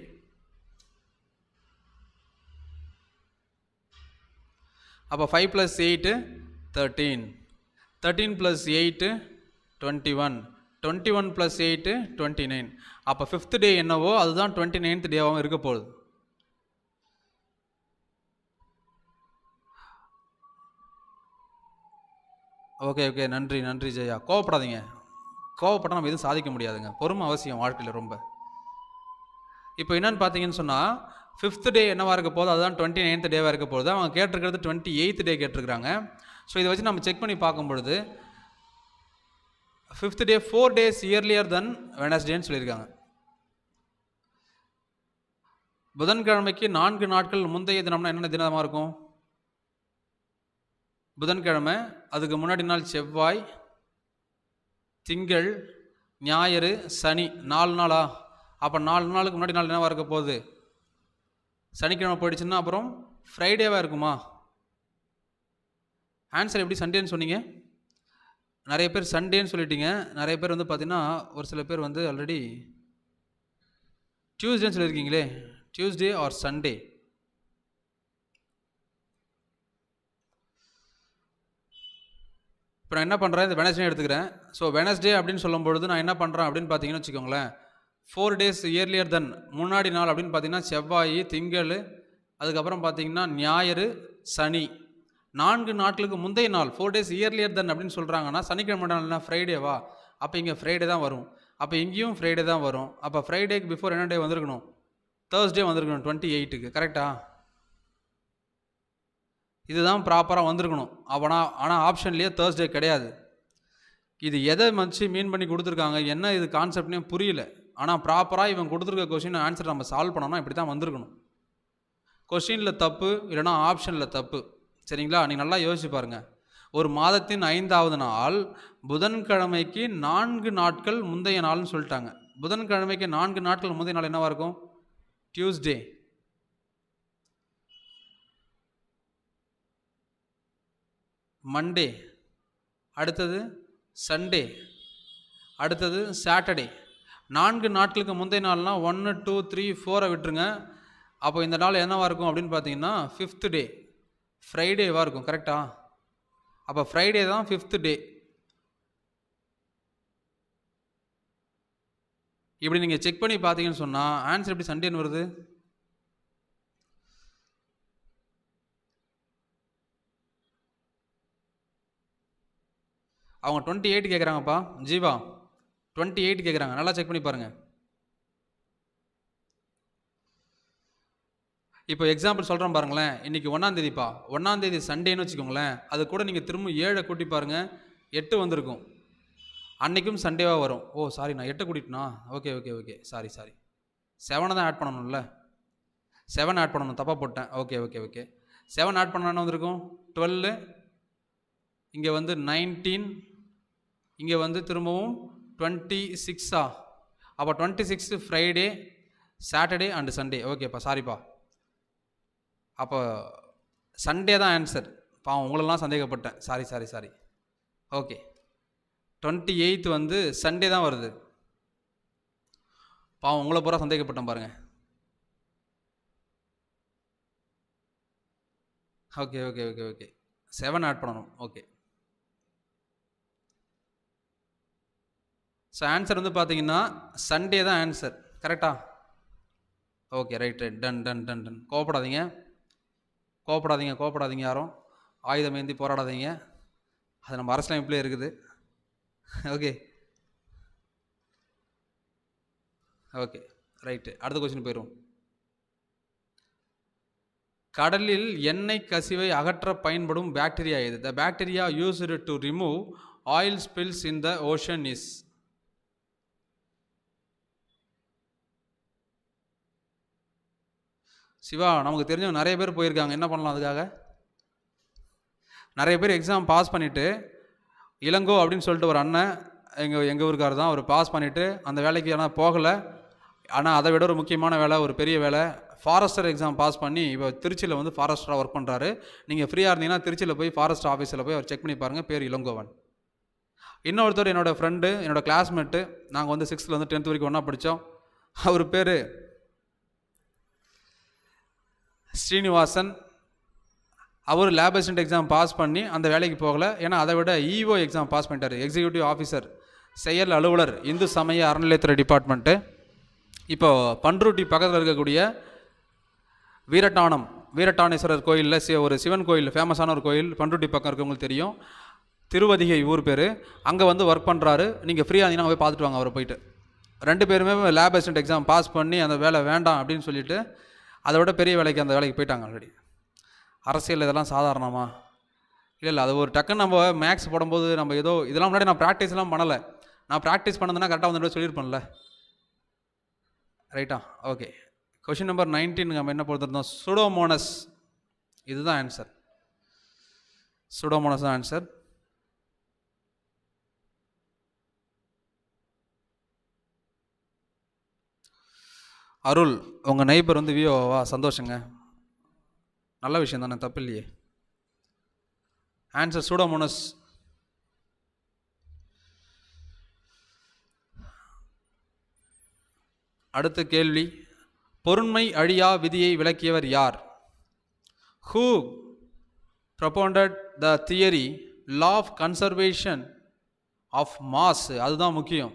அப்போ 5 + 8 13, 13 + 8 21, 21 + 8 29. அப்போ 5th டே என்னவோ அதுதான் 29th டேவாகவும் இருக்க போகுது. ஓகே ஓகே, நன்றி நன்றி ஜெயா. கோவப்படாதீங்க. கோவப்பட்டால் நம்ம எதுவும் சாதிக்க முடியாதுங்க. பொறுமை அவசியம் வாழ்க்கையில் ரொம்ப. இப்போ என்னன்னு பார்த்தீங்கன்னு சொன்னால் 5th டே என்னவாக இருக்க போகுது அதுதான் 29th டேவாக இருக்க போகுது. அவங்க கேட்டிருக்கிறது 28th டே கேட்டிருக்கிறாங்க. ஸோ இதை வச்சு நம்ம செக் பண்ணி பார்க்கும் பொழுது 5th டே 4 days earlier than Wednesdayன்னு சொல்லியிருக்காங்க. புதன்கிழமைக்கு 4 நாட்கள் முந்தைய தினம்னா என்னென்ன தினமாக இருக்கும்? புதன்கிழமை, அதுக்கு முன்னாடி நாள் செவ்வாய், திங்கள், ஞாயிறு, சனி. 4 நாளா? அப்போ 4 நாளுக்கு முன்னாடி நாள் என்னவாக இருக்க போகுது? சனிக்கிழமை போயிடுச்சுன்னா அப்புறம் ஃப்ரைடேவாக இருக்குமா? ஆன்சர் எப்படி சண்டேன்னு சொன்னீங்க? நிறைய பேர் சண்டேன்னு சொல்லிட்டீங்க. நிறைய பேர் வந்து பார்த்தீங்கன்னா ஒரு சில பேர் வந்து ஆல்ரெடி டியூஸ்டேன்னு சொல்லியிருக்கீங்களே. Tuesday or Sunday? இப்போ நான் என்ன பண்ணுறேன், இந்த வெனஸ்டே எடுத்துக்கிறேன். ஸோ வெனஸ்டே அப்படின்னு சொல்லும்பொழுது நான் என்ன பண்ணுறேன் அப்படின்னு பார்த்தீங்கன்னு வச்சுக்கோங்களேன், 4 days earlier than, முன்னாடி நாள் அப்படின்னு பார்த்தீங்கன்னா செவ்வாய், திங்கள், அதுக்கப்புறம் பார்த்தீங்கன்னா ஞாயிறு, சனி. 4 நாட்களுக்கு முந்தைய நாள் 4 days earlier than அப்படின்னு சொல்கிறாங்கன்னா சனிக்கிழமை நாள்னா ஃப்ரைடேவா? அப்போ இங்கே ஃப்ரைடே தான் வரும். அப்போ இங்கேயும் ஃப்ரைடே தான் வரும். அப்போ ஃப்ரைடேக்கு பிஃபோர் என்ன டே வந்திருக்கணும்? தேர்ஸ்டே வந்திருக்கணும் 28க்கு. கரெக்டா? இதுதான் ப்ராப்பராக வந்திருக்கணும். ஆனால் ஆப்ஷன்லேயே தேர்ஸ்டே கிடையாது. இது எதை வச்சு மீன் பண்ணி கொடுத்துருக்காங்க, என்ன இது கான்செப்ட்னே புரியல. ஆனால் ப்ராப்பராக இவன் கொடுத்துருக்க கொஸ்டின் ஆன்சர் நம்ம சால்வ் பண்ணோம்னா இப்படி தான் வந்திருக்கணும். கொஸ்டினில் தப்பு இல்லைனா ஆப்ஷனில் தப்பு. சரிங்களா? நீங்கள் நல்லா யோசிச்சு பாருங்கள். ஒரு மாதத்தின் 5வது நாள் புதன்கிழமைக்கு 4 நாட்கள் முந்தைய நாள்னு சொல்லிட்டாங்க. புதன்கிழமைக்கு 4 நாட்கள் முந்தைய நாள் என்னவாக இருக்கும்? டியூஸ்டே. மண்டே, அடுத்தது சண்டே, அடுத்தது சாட்டர்டே. 4 நாட்களுக்கு முந்தைய நாள்னா 1, 2, 3, 4 விட்டுருங்க. அப்போ இந்த நாள் என்னவாக இருக்கும் அப்படின்னு பார்த்தீங்கன்னா 5th டே, ஃப்ரைடேவாக இருக்கும். கரெக்டா? அப்போ ஃப்ரைடே தான் 5th டே. இப்படி நீங்கள் செக் பண்ணி பார்த்தீங்கன்னு சொன்னால் ஆன்சர் எப்படி சண்டேன்னு வருது? அவங்க 28 கேட்குறாங்கப்பா. ஜீவா 28 கேட்குறாங்க. நல்லா செக் பண்ணி பாருங்கள். இப்போ எக்ஸாம்பிள் சொல்கிறோம் பாருங்களேன். இன்றைக்கி 1ஆம் தேதிப்பா. 1ஆம் தேதி சண்டேன்னு வச்சுக்கோங்களேன். அது கூட நீங்கள் திரும்ப 7 கூட்டி பாருங்கள், 8 வந்திருக்கும். அன்றைக்கும் சண்டேவாக வரும். ஓ சாரி, நான் 8 கூட்டிட்டேனா? ஓகே ஓகே ஓகே, சாரி 7 தான் ஆட் பண்ணணும்ல. 7 ஆட் பண்ணணும், தப்பாக போட்டேன். ஓகே ஓகே ஓகே 7 ஆட் பண்ண என்ன வந்திருக்கும்? 12, இங்கே வந்து 19, இங்கே வந்து திரும்பவும் 26. அப்போ 26 ஃப்ரைடே, சாட்டர்டே அண்டு சண்டே. ஓகேப்பா, சாரிப்பா. அப்போ சண்டே தான் ஆன்சர். பாவம் உங்களெல்லாம் சந்தேகப்பட்டேன். சாரி. ஓகே, 28 வந்து சண்டே தான் வருது. பாவம் உங்களை பூரா சந்தேகப்பட்டேன் பாருங்கள். Okay okay okay okay 7 add பண்ணணும். ஓகே. ஸோ ஆன்சர் வந்து பார்த்தீங்கன்னா சண்டே தான் ஆன்சர். கரெக்டா? Okay right right done done done done. கோவப்படாதீங்க கோவப்படாதீங்க கோவப்படாதீங்க, யாரும் ஆயுதம் ஏந்தி போராடாதீங்க. அது நம்ம அரசியலமைப்பிலே இருக்குது. Okay okay right. அடுத்த கொஸ்டின் போயிடும். கடலில் எண்ணெய் கசிவை அகற்ற பயன்படும் பாக்டீரியா எது? The bacteria used to remove oil spills in the ocean is. Siva, நமக்கு தெரிஞ்சவங்க நிறைய பேர் போயிருக்காங்க, என்ன பண்ணலாம் அதுக்காக? நிறைய பேர் எக்ஸாம் பாஸ் பண்ணிவிட்டு, இளங்கோ அப்படின்னு சொல்லிட்டு ஒரு அண்ணன் எங்கள் ஊருக்கார் தான், அவர் பாஸ் பண்ணிவிட்டு அந்த வேலைக்கு ஆனால் போகலை. ஆனால் அதை விட ஒரு முக்கியமான வேலை, ஒரு பெரிய வேலை, ஃபாரஸ்டர் எக்ஸாம் பாஸ் பண்ணி இப்போ திருச்சியில் வந்து ஃபாரஸ்டராக ஒர்க் பண்ணுறாரு. நீங்கள் ஃப்ரீயாக இருந்தீங்கன்னா திருச்சியில் போய் ஃபாரஸ்ட் ஆஃபீஸில் போய் அவர் செக் பண்ணி பாருங்கள். பேர் இளங்கோவன். இன்னொருத்தர் என்னோடய ஃப்ரெண்டு, என்னோடய கிளாஸ்மேட்டு, நாங்கள் வந்து 6th வந்து 10th வரைக்கும் ஒன்றா படித்தோம். அவர் பேர் ஸ்ரீனிவாசன். அவர் லேப் அசிஸ்டன்ட் எக்ஸாம் பாஸ் பண்ணி அந்த வேலைக்கு போகலை. ஏன்னா அதை விட இஓ எக்ஸாம் பாஸ் பண்ணிட்டார், எக்ஸிக்யூட்டிவ் ஆஃபீஸர், செயல் அலுவலர், இந்து சமய அறநிலையத்துறை டிபார்ட்மெண்ட்டு. இப்போது பண்ருட்டி பக்கத்தில் இருக்கக்கூடிய வீரட்டானேஸ்வரர் கோயிலில் ஒரு சிவன் கோயில், ஃபேமஸான ஒரு கோயில், பண்ருட்டி பக்கம் இருக்கவங்களுக்கு தெரியும், திருவதிகை ஊர் பேர். அங்கே வந்து ஒர்க் பண்ணுறாரு. நீங்கள் ஃப்ரீயாக இருந்தீங்கன்னா போய் பார்த்துட்டு வாங்க அவரை போயிட்டு. 2 பேருமே லேப் அசிஸ்டன்ட் எக்ஸாம் பாஸ் பண்ணி அந்த வேலை வேண்டாம் அப்படின்னு சொல்லிட்டு அதை விட பெரிய வேலைக்கு அந்த வேலைக்கு போயிட்டாங்க ஆல்ரெடி. அரசியல் இதெல்லாம் சாதாரணமா? இல்லை அது ஒரு டக்குன்னு நம்ம மேக்ஸ் போடும்போது நம்ம ஏதோ இதெல்லாம் முன்னாடி நான் ப்ராக்டிஸ்லாம் பண்ணலை. நான் ப்ராக்டிஸ் பண்ணதுன்னா கரெக்டாக வந்து சொல்லியிருப்பேன்ல. ரைட்டா? ஓகே. கொஷின் நம்பர் 19 நம்ம என்ன பொறுத்திருந்தோம்? சூடோமோனஸ். இதுதான் ஆன்சர். சூடோமோனஸ் தான் ஆன்சர். அருள், உங்கள் நெய்பர் வந்து வியோவா? சந்தோஷங்க, நல்ல விஷயம் தானே, தப்பு இல்லையே. Answer Pseudomonas. அடுத்த கேள்வி, பொருண்மை அழியா விதியை விளக்கியவர் யார்? Who propounded the theory law of conservation of mass? அதுதான் முக்கியம்.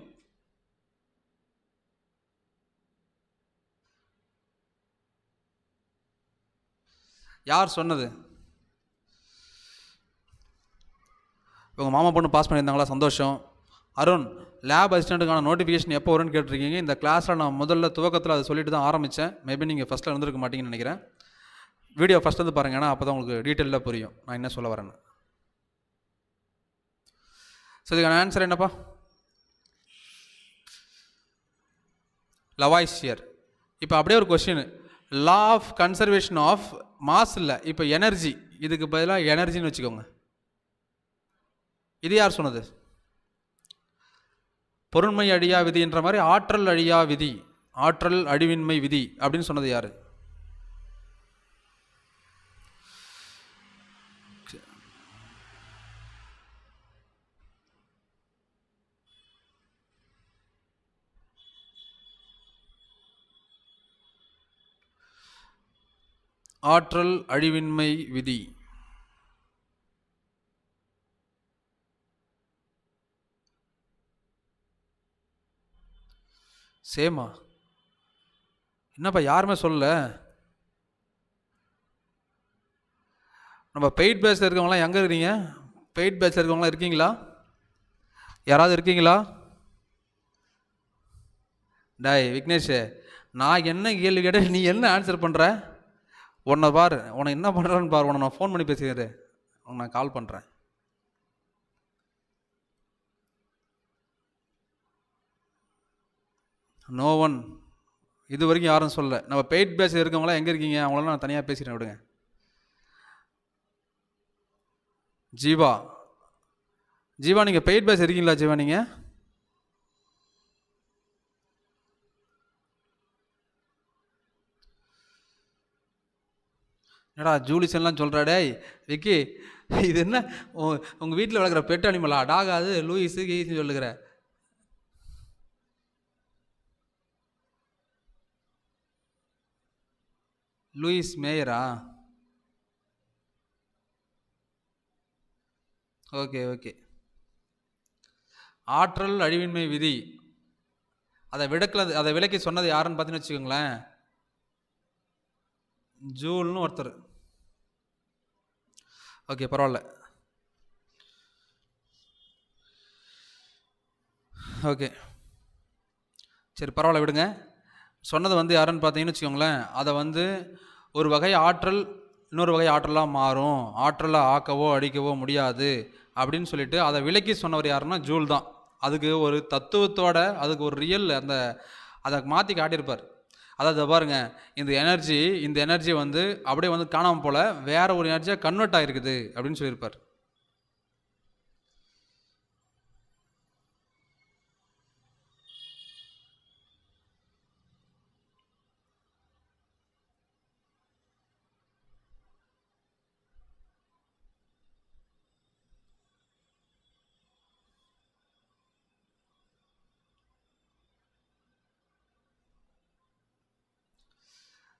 யார் சொன்னது? உங்கள் மாமா பொண்ணு பாஸ் பண்ணியிருந்தாங்களா? சந்தோஷம். அருண், லேப் அசிஸ்டண்ட்டுக்கான நோட்டிஃபிகேஷன் எப்போ வரும்னு கேட்டிருக்கீங்க. இந்த கிளாஸில் நான் முதல்ல துவக்கத்தில் அதை சொல்லிட்டு தான் ஆரம்பித்தேன். மேபி நீங்கள் ஃபஸ்ட்டில் இருந்திருக்க மாட்டீங்கன்னு நினைக்கிறேன். வீடியோ ஃபஸ்ட் வந்து பாருங்கள், ஏன்னா அப்போ தான் உங்களுக்கு டீட்டெயிலாக புரியும் நான் என்ன சொல்ல வரேன்னு. ஸோ இதுக்கான ஆன்சர் என்னப்பா? லவாய்சியர். இப்போ அப்படியே ஒரு question, law of conservation of mass இல்லை, இப்போ எனர்ஜி, இதுக்கு பதிலாக எனர்ஜின்னு வச்சுக்கோங்க. இது யார் சொன்னது? பொருண்மை அழியா விதின்ற மாதிரி ஆற்றல் அழியா விதி, ஆற்றல் அழிவின்மை விதி அப்படின்னு சொன்னது யாரு? ஆற்றல் அழிவின்மை விதி. சேமா? என்னப்பா யாருமே சொல்லல. நம்ம பெய்ட் பேட்சில் இருக்கவங்களாம் எங்கே இருக்கீங்க? பெய்ட் பேட்சில் இருக்கவங்களாம் இருக்கீங்களா? யாராவது இருக்கீங்களா? டாய் விக்னேஷ், நான் என்ன கேள்வி கேட்டேன், நீ என்ன ஆன்சர் பண்ணுற? உன்னை பாரு, உன்னை என்ன பண்ணுறான்னு பாரு. உன்னை நான் ஃபோன் பண்ணி பேசுகிறேன், உன்னை நான் கால் பண்ணுறேன். நோ ஒன், இது வரைக்கும் யாரும் சொல்லலை. நம்ம பெய்ட் பேட்சில் இருக்கவங்களாம் எங்கே இருக்கீங்க? அவங்களாம் நான் தனியாக பேசிக்கிறேன், விடுங்க. ஜீவா, ஜீவா நீங்கள் பெய்ட் பேட்ச் இருக்கீங்களா? ஜீவா நீங்கள் என்னடா ஜூலிசன்லாம் சொல்கிறாடே விக்கி, இது என்ன உங்கள் வீட்டில் வளர்க்குற பெட் அனிமலா? டாக் அது லூயிஸு கீஸ்ன்னு சொல்லுகிற. லூயிஸ் மேயரா? Okay okay. ஆற்றல் அழிவின்மை விதி அதை விளக்கி சொன்னது யாருன்னு பார்த்தீங்கன்னு வச்சுக்கோங்களேன், ஜூல்னு ஒருத்தர். ஓகே பரவாயில்ல. ஓகே சரி பரவாயில்ல விடுங்க. சொன்னது வந்து யாருன்னு பார்த்தீங்கன்னு வச்சுக்கோங்களேன், அதை வந்து ஒரு வகை ஆற்றல் இன்னொரு வகை ஆற்றலாக மாறும், ஆற்றலை ஆக்கவோ அழிக்கவோ முடியாது அப்படின்னு சொல்லிட்டு அதை விளக்கி சொன்னவர் யாருன்னா ஜூல் தான். அதுக்கு ஒரு தத்துவத்தோட அதுக்கு ஒரு ரியல் அதை மாற்றி காட்டியிருப்பார். அதாவது பாருங்க, இந்த எனர்ஜி வந்து அப்படியே வந்து காணாமல் போல வேற ஒரு எனர்ஜியாக கன்வெர்ட் ஆகிருக்குது அப்படின்னு சொல்லியிருப்பார்.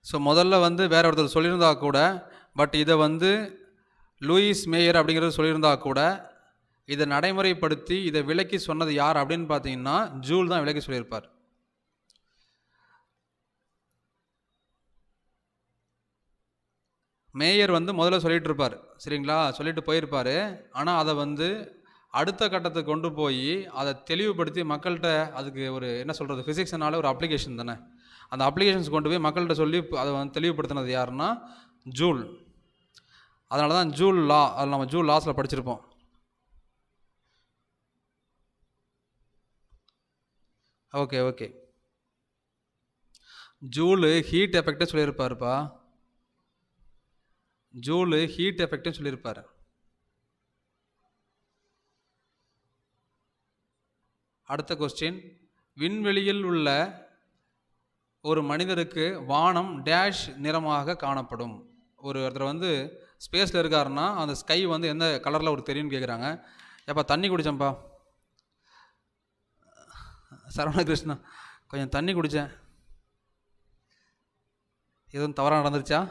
ஸோ முதல்ல வந்து வேற ஒருத்தர் சொல்லியிருந்தா கூட, பட் இதை வந்து லூயிஸ் மேயர் அப்படிங்கிறது சொல்லியிருந்தா கூட, இதை நடைமுறைப்படுத்தி இதை விளக்கி சொன்னது யார் அப்படின்னு பார்த்தீங்கன்னா ஜூல் தான் விளக்கி சொல்லியிருப்பார். மேயர் வந்து முதல்ல சொல்லிட்டு இருப்பார் சரிங்களா, சொல்லிட்டு போயிருப்பார். ஆனால் அதை வந்து அடுத்த கட்டத்துக்கு கொண்டு போய் அதை தெளிவுபடுத்தி மக்கள்கிட்ட, அதுக்கு ஒரு என்ன சொல்கிறது, ஃபிசிக்ஸ்னால ஒரு அப்ளிகேஷன் தானே, அந்த அப்ளிகேஷன்ஸ் கொண்டு போய் மக்கள்கிட்ட சொல்லி அதை வந்து தெளிவுபடுத்தினது யாருன்னா ஜூல். அதனால தான் ஜூல் லா, அதில் நம்ம ஜூல் லாஸில் படிச்சிருப்போம். Okay okay. ஜூலு ஹீட் எஃபெக்டே சொல்லியிருப்பாருப்பா, ஜூலு ஹீட் எஃபெக்ட்னு சொல்லியிருப்பார். அடுத்த கொஸ்டின், விண்வெளியில் உள்ள ஒரு மனிதருக்கு வானம் டேஷ் நிறமாக காணப்படும். ஒருத்தர் வந்து ஸ்பேஸில் இருக்காருன்னா அந்த ஸ்கை வந்து எந்த கலரில் ஒரு தெரியும்னு கேட்குறாங்க. ஏப்பா தண்ணி குடித்தேன்ப்பா, சரவண கிருஷ்ணா கொஞ்சம் தண்ணி குடித்தேன், எதுவும் தவறாக நடந்துருச்சா?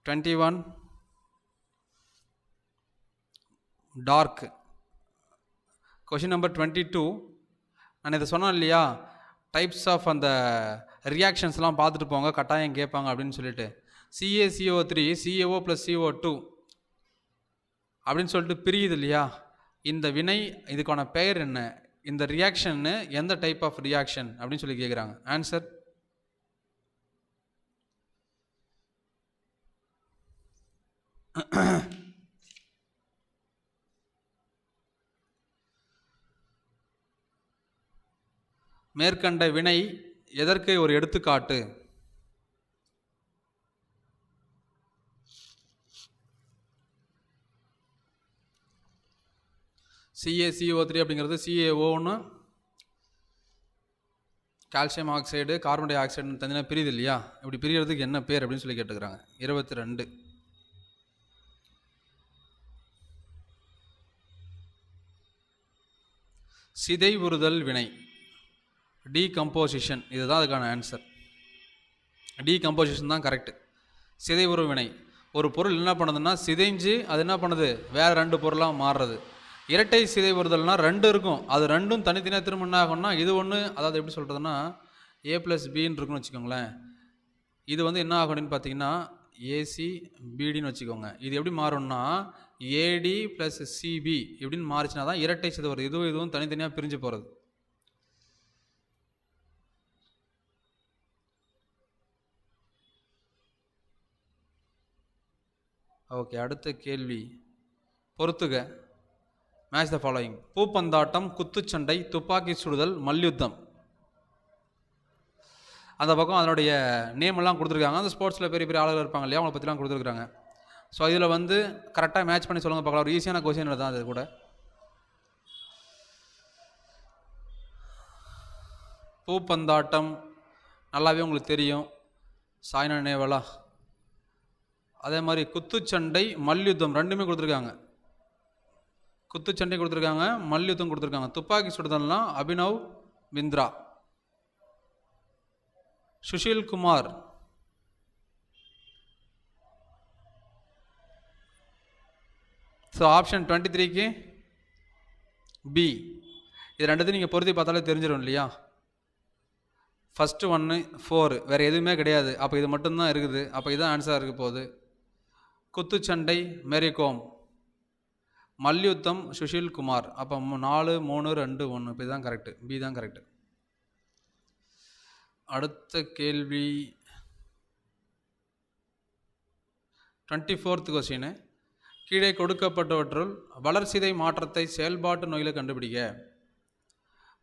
Twenty dark. Question number 22. நான் இதை சொன்னேன் இல்லையா, டைப்ஸ் ஆஃப் அந்த ரியாக்ஷன்ஸ்லாம் பார்த்துட்டு போங்க, கட்டாயம் கேட்பாங்க அப்படின்னு சொல்லிட்டு. CaCO3 CaO + CO2 அப்படின்னு சொல்லிட்டு பிரியுது இல்லையா, இந்த வினை இதுக்கான பெயர் என்ன, இந்த ரியாக்ஷன்னு எந்த டைப் ஆஃப் ரியாக்ஷன் அப்படின்னு சொல்லி கேட்குறாங்க. ஆன்சர் மேற்கண்ட வினை எதற்கு ஒரு எடுத்துக்காட்டு? CaCO3 அப்படிங்கிறது CaO1 கால்சியம் ஆக்சைடு கார்பன் டை ஆக்சைடுன்னு தனியாக பிரியுது இல்லையா, இப்படி பிரியறதுக்கு என்ன பேர் அப்படின்னு சொல்லி கேட்டுக்கிறாங்க. 22 சிதைவுறுதல் வினை, டீகம்போசிஷன், இதுதான் அதுக்கான ஆன்சர். டீகம்போசிஷன் தான் கரெக்ட். சிதைவுறு வினை, ஒரு பொருள் என்ன பண்ணுதுன்னா சிதைஞ்சு அது என்ன பண்ணுது, வேற ரெண்டு பொருளாக மாறுறது. இரட்டை சிதைவுறுதல்னா ரெண்டு இருக்கும், அது ரெண்டும் தனித்தனியாக திரும்ப என்ன ஆகும்னா இது ஒன்று, அதாவது எப்படி சொல்கிறதுனா A + Bன்னு இருக்குன்னு வச்சுக்கோங்களேன், இது வந்து என்ன ஆகும் அப்படின்னு பார்த்தீங்கன்னா ACBDன்னு வச்சுக்கோங்க. இது எப்படி மாறும்னா AD + CB இப்படின்னு மாறிச்சுனா தான் இரட்டை சிதைவுறுது. இதுவும் தனித்தனியாக பிரிஞ்சு போகிறது. ஓகே, அடுத்த கேள்வி பொறுத்துக. Match the following. பூப்பந்தாட்டம், குத்துச்சண்டை, துப்பாக்கி சுடுதல், மல்யுத்தம். அந்த பக்கம் அதனுடைய நேம் எல்லாம் கொடுத்துருக்காங்க. அந்த ஸ்போர்ட்ஸில் பெரிய பெரிய ஆளுகள் இருப்பாங்க இல்லையா, அவங்களை பற்றிலாம் கொடுத்துருக்காங்க. ஸோ இதில் வந்து கரெக்டாக மேட்ச் பண்ணி சொல்லுங்கள் பார்க்கலாம். ஒரு ஈஸியான கொஸ்டின் தான் அது கூட. பூப்பந்தாட்டம் நல்லாவே உங்களுக்கு தெரியும், சாய்னா நேவலா. அதே மாதிரி குத்துச்சண்டை, மல்யுத்தம் ரெண்டுமே கொடுத்துருக்காங்க. குத்துச்சண்டை கொடுத்துருக்காங்க, மல்யுத்தம் கொடுத்துருக்காங்க. துப்பாக்கி சுடுதல்னா அபினவ் பிந்த்ரா. சுஷில் குமார். ஸோ ஆப்ஷன் 23க்கு பி. இது ரெண்டுத்தையும் நீங்கள் பொருத்தி பார்த்தாலே தெரிஞ்சிடும் இல்லையா. ஃபஸ்ட்டு 1 4 வேறு எதுவுமே கிடையாது. அப்போ இது மட்டும்தான் இருக்குது. அப்போ இதுதான் ஆன்சராக இருக்க போகுது. குத்துச்சண்டை மேரிகோம், மல்யுத்தம் சுஷில் குமார். அப்போ 4 3 2 1. இப்போ இதுதான் கரெக்டு, பி தான் கரெக்டு. அடுத்த கேள்வி 24th கொஸ்டின். கீழே கொடுக்கப்பட்டவற்றுள் வளர்சிதை மாற்றத்தை செயல்பாட்டு நோயில் கண்டுபிடிக்க.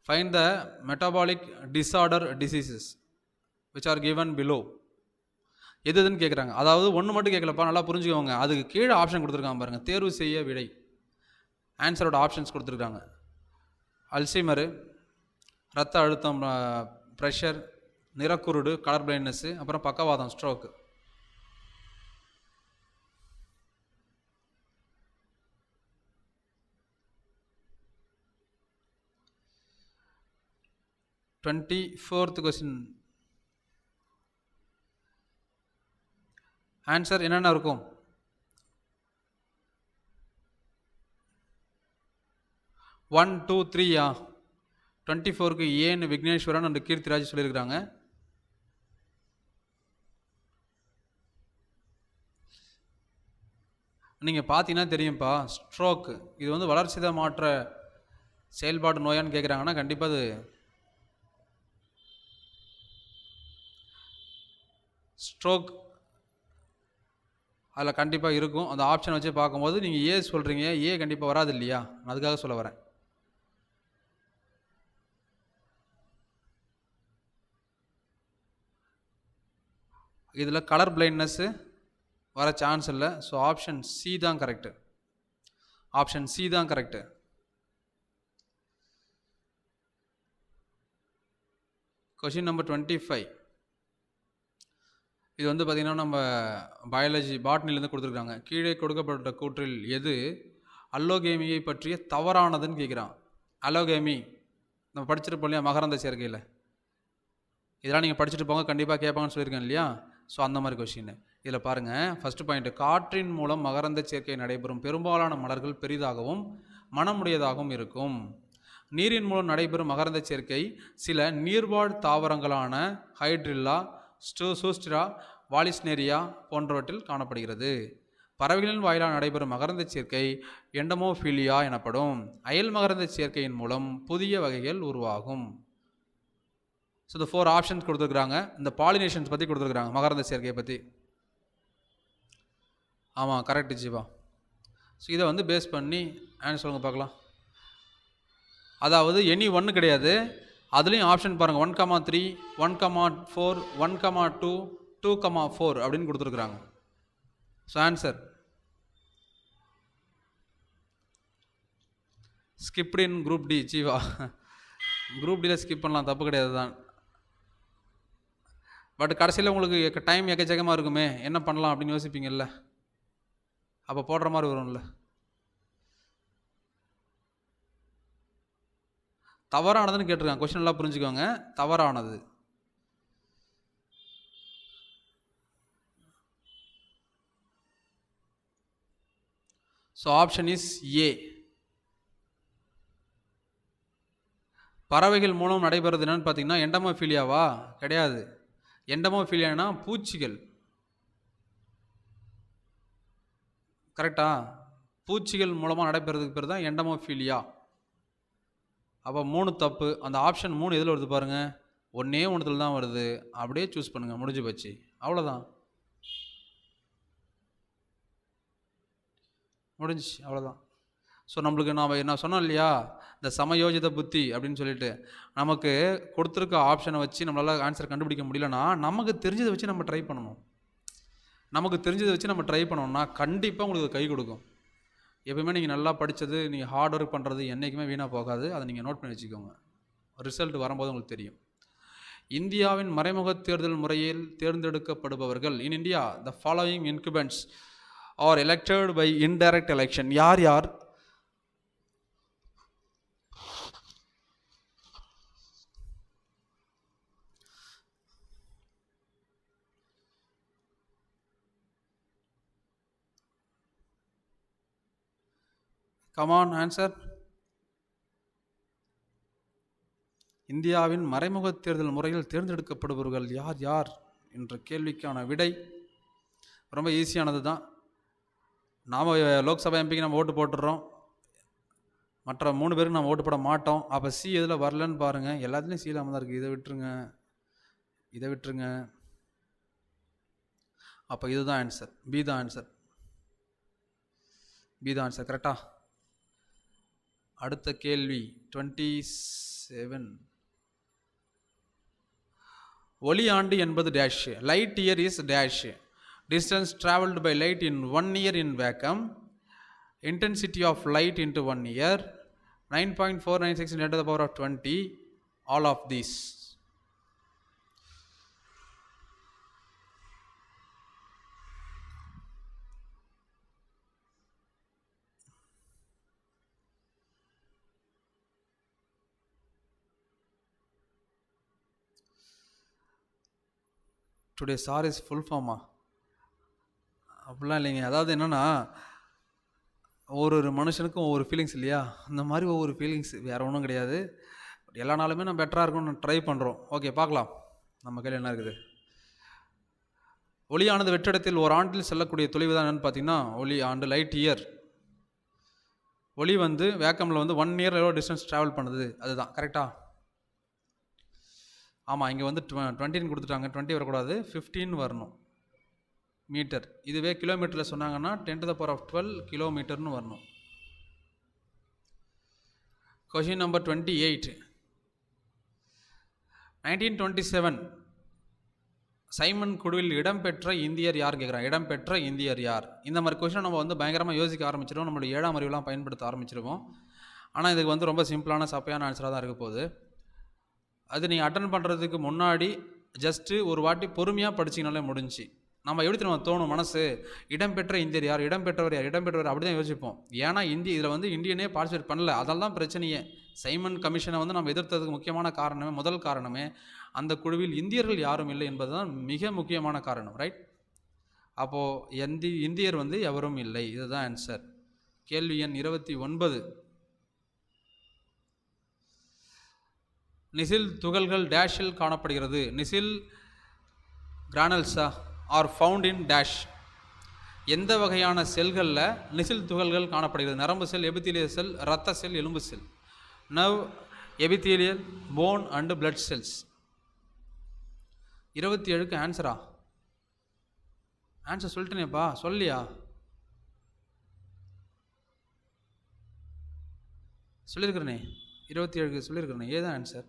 Find the metabolic disorder diseases which are given below. எதுன்னு கேட்குறாங்க. அதாவது ஒன்று மட்டும் கேட்கலப்பா, நல்லா புரிஞ்சுக்கோங்க. அதுக்கு கீழே ஆப்ஷன் கொடுத்துருக்காங்க பாருங்கள், தேர்வு செய்ய விடை. ஆன்சரோட ஆப்ஷன்ஸ் கொடுத்துருக்காங்க. அல்சைமரு, ரத்த அழுத்தம் ப்ரெஷர், நிறக்குருடு கலர் பிளைண்ட்னஸ்ஸு, அப்புறம் பக்கவாதம் ஸ்ட்ரோக்கு. டுவெண்ட்டி-4th கொஸ்டின் ஆன்சர் என்னென்ன இருக்கும்? 1 2 3. 24க்கு ஏன்னு விக்னேஸ்வரன் அண்ட் கீர்த்திராஜ் சொல்லியிருக்கிறாங்க. நீங்கள் பார்த்தீங்கன்னா தெரியும்ப்பா, ஸ்ட்ரோக்கு இது வந்து வளர்சிதை மாற்ற செயல்பாடு நோயான்னு கேட்குறாங்கன்னா கண்டிப்பாக அது ஸ்ட்ரோக் அதில் கண்டிப்பாக இருக்கும். அந்த ஆப்ஷன் வச்சு பார்க்கும்போது நீங்கள் ஏ சொல்கிறீங்க, ஏ கண்டிப்பாக வராது இல்லையா, அதுக்காக சொல்ல வரேன். இதில் கலர் பிளைண்ட்னஸ்ஸு வர சான்ஸ் இல்லை. ஸோ ஆப்ஷன் சி தான் கரெக்டு. ஆப்ஷன் சி தான் கரெக்டு. Question number 25. இது வந்து பார்த்திங்கன்னா நம்ம பயாலஜி பாட்னிலேருந்து கொடுத்துருக்காங்க. கீழே கொடுக்கப்பட்ட கூற்றில் எது அல்லோகேமியை பற்றிய தவறானதுன்னு கேட்குறான். அல்லோகேமி நம்ம படிச்சிருப்போம் இல்லையா மகரந்த சேர்க்கையில். இதெல்லாம் நீங்கள் படிச்சுட்டு போங்க, கண்டிப்பாக கேட்பாங்கன்னு சொல்லியிருக்கேன் இல்லையா. ஸோ அந்த மாதிரி கொஷின் இதில் பாருங்கள். ஃபஸ்ட்டு பாயிண்ட்டு, காற்றின் மூலம் மகரந்த சேர்க்கை நடைபெறும் பெரும்பாலான மலர்கள் பெரிதாகவும் மனமுடையதாகவும் இருக்கும். நீரின் மூலம் நடைபெறும் மகரந்த சேர்க்கை சில நீர்வாழ் தாவரங்களான ஹைட்ரில்லா, சூஸ்டிரா, வாலிஸ்னேரியா போன்றவற்றில் காணப்படுகிறது. பறவைகளின் வாயிலாக நடைபெறும் மகரந்த சேர்க்கை எண்டமோஃபிலியா எனப்படும். அயல் மகரந்த சேர்க்கையின் மூலம் புதிய வகைகள் உருவாகும். ஸோ இந்த 4 ஆப்ஷன்ஸ் கொடுத்துருக்குறாங்க. இந்த பாலினேஷன்ஸ் பற்றி கொடுத்துருக்குறாங்க, மகரந்த சேர்க்கையை பற்றி. ஆமாம், கரெக்டு ஜீவா. ஸோ இதை வந்து பேஸ் பண்ணி ஆன்சர் சொல்லுங்க பார்க்கலாம். அதாவது எனி ஒன்று கிடையாது, அதுலேயும் ஆப்ஷன் பாருங்கள். 1,3, 1,4, 1,2, 2,4 அப்படின்னு கொடுத்துருக்குறாங்க. So answer skipped in group D. Jeeva, group டியில் ஸ்கிப் பண்ணலாம், தப்பு கிடையாது தான். பட் கடைசியில் உங்களுக்கு டைம் எக்கச்சக்கமாக இருக்குமே, என்ன பண்ணலாம் அப்படின்னு யோசிப்பீங்கல்ல, அப்போ போடுற மாதிரி வரும்ல. தவறானதுன்னு கேட்டிருக்காங்க. கொஸ்டின் எல்லாம் புரிஞ்சுக்கோங்க. தவறானது. So option is a. பறவைகள் மூலம் நடைபெறது என்னன்னு பார்த்தீங்கன்னா எண்டமோஃபிலியாவா? கிடையாது. எண்டமோஃபிலியானா பூச்சிகள். கரெக்டா? பூச்சிகள் மூலமாக நடைபெறதுக்கு பேர் தான் எண்டமோஃபிலியா. அப்போ 3 தப்பு. அந்த ஆப்ஷன் 3 எதில் வருது பாருங்கள், ஒன்றே ஒன்றுத்தில் தான் வருது. அப்படியே சூஸ் பண்ணுங்கள், முடிஞ்சு போச்சு, அவ்வளோதான், முடிஞ்சிச்சு, அவ்வளோதான். ஸோ நம்மளுக்கு நான் சொன்னோம் இல்லையா, இந்த சமயோஜித புத்தி அப்படின்னு சொல்லிட்டு, நமக்கு கொடுத்துருக்க ஆப்ஷனை வச்சு நம்மளால் ஆன்சர் கண்டுபிடிக்க முடியலன்னா நமக்கு தெரிஞ்சதை வச்சு நம்ம ட்ரை பண்ணணும். நமக்கு தெரிஞ்சதை வச்சு நம்ம ட்ரை பண்ணோம்னா கண்டிப்பாக உங்களுக்கு கை கொடுக்கும். எப்பவுமே நீங்கள் நல்லா படித்தது, நீங்கள் ஹார்ட் ஒர்க் பண்ணுறது என்றைக்குமே வீணாக போகாது. அதை நீங்கள் நோட் பண்ணி வச்சுக்கோங்க. ரிசல்ட் வரும்போது உங்களுக்கு தெரியும். இந்தியாவின் மறைமுக தேர்தல் முறையில் தேர்ந்தெடுக்கப்படுபவர்கள் in India the following incumbents are elected by indirect election. யார் யார்? Come on answer. இந்தியாவின் மறைமுக தேர்தல் முறையில் தேர்ந்தெடுக்கப்படுபவர்கள் யார் யார் என்ற கேள்விக்கான விடை ரொம்ப ஈஸியானது தான். நாம் லோக்சபா எம்பிக்கு நம்ம ஓட்டு போட்டுடுறோம், மற்ற 3 பேருக்கு நம்ம ஓட்டு போட மாட்டோம். அப்போ சி எதில் வரலன்னு பாருங்கள், எல்லாத்துலேயும் சி இல்லாமல் தான் இருக்குது. இதை விட்டுருங்க. அப்போ இதுதான் ஆன்சர், பி தான் ஆன்சர். கரெக்டா? அடுத்த கேள்வி 27. ஒளி ஆண்டு என்பது டேஷ். Light year is dash. Distance travelled by light in 1 year in vacuum. Intensity of light into 1 year 9.496 into 10⁻20. All of these. Today sir is full pharma? அப்படிலாம் இல்லைங்க. அதாவது என்னென்னா, ஒரு மனுஷனுக்கும் ஒவ்வொரு ஃபீலிங்ஸ் இல்லையா, அந்த மாதிரி ஒவ்வொரு ஃபீலிங்ஸ், வேறு ஒன்றும் கிடையாது. எல்லா நாளுமே நம்ம பெட்டராக இருக்கணும்னு ட்ரை பண்ணுறோம். ஓகே, பார்க்கலாம் நம்ம கையில் என்ன இருக்குது. ஒளியானது வெற்றிடத்தில் ஒரு ஆண்டில் செல்லக்கூடிய தொலைவு தான் என்னென்னு பார்த்தீங்கன்னா ஒளி ஆண்டு, லைட் இயர். ஒளி வந்து வேக்கமில் வந்து 1 year எவ்வளோ டிஸ்டன்ஸ் ட்ராவல் பண்ணுது, அதுதான். கரெக்டாக? ஆமாம், இங்கே வந்து 20 கொடுத்துட்டாங்க. 20 வரக்கூடாது, 15 வரணும் மீட்டர். இதுவே கிலோமீட்டரில் சொன்னாங்கன்னா 10⁻12 கிலோமீட்டர்னு வரணும். Question number 28. 1927 சைமன் குழுவில் இடம்பெற்ற இந்தியர் யார் கேட்குறாங்க. இடம்பெற்ற இந்தியர் யார்? இந்த மாதிரி கொஷினை நம்ம வந்து பயங்கரமாக யோசிக்க ஆரம்பிச்சிடுவோம், நம்மளுடைய 7ஆம் அறிவுலாம் பயன்படுத்த ஆரம்பிச்சிருவோம். ஆனால் இதுக்கு வந்து ரொம்ப சிம்பிளான சப்பையான ஆன்சராக தான் இருக்க போகுது. அது நீங்கள் அட்டன் பண்ணுறதுக்கு முன்னாடி ஜஸ்ட்டு ஒரு வாட்டி பொறுமையாக படிச்சிங்கனாலே முடிஞ்சு. நம்ம எப்படி நம்ம தோணும் மனசு, இடம்பெற்ற இந்தியர் யார், இடம்பெற்றவர் அப்படி தான் யோசிப்போம். ஏன்னா இதில் வந்து இந்தியனே பார்ட்டிசிபேட் பண்ணல, அதெல்லாம் பிரச்சனையே. சைமன் கமிஷனை வந்து நம்ம எதிர்த்ததுக்கு முக்கியமான காரணமே, முதல் காரணமே அந்த குழுவில் இந்தியர்கள் யாரும் இல்லை என்பது தான் மிக முக்கியமான காரணம். ரைட்? அப்போது இந்தியர் வந்து எவரும் இல்லை, இதுதான் ஆன்சர். கேள்வி எண் 29. நிசில் துகள்கள் டேஷில் காணப்படுகிறது. நிசில் கிரானல்ஸா ஆர் ஃபவுண்ட் இன் டேஷ். எந்த வகையான செல்களில் நிசில் துகள்கள் காணப்படுகிறது? நரம்பு செல், எபித்தீலியல் செல், இரத்த செல், எலும்பு cell. Nerve, epithelial, bone and blood cells. 27க்கு ஆன்சரா? ஆன்சர் சொல்லிட்டேனேப்பா, சொல்லியா? சொல்லியிருக்கிறேனே, 27க்கு சொல்லியிருக்கிறேனே. ஏதான் ஆன்சர்?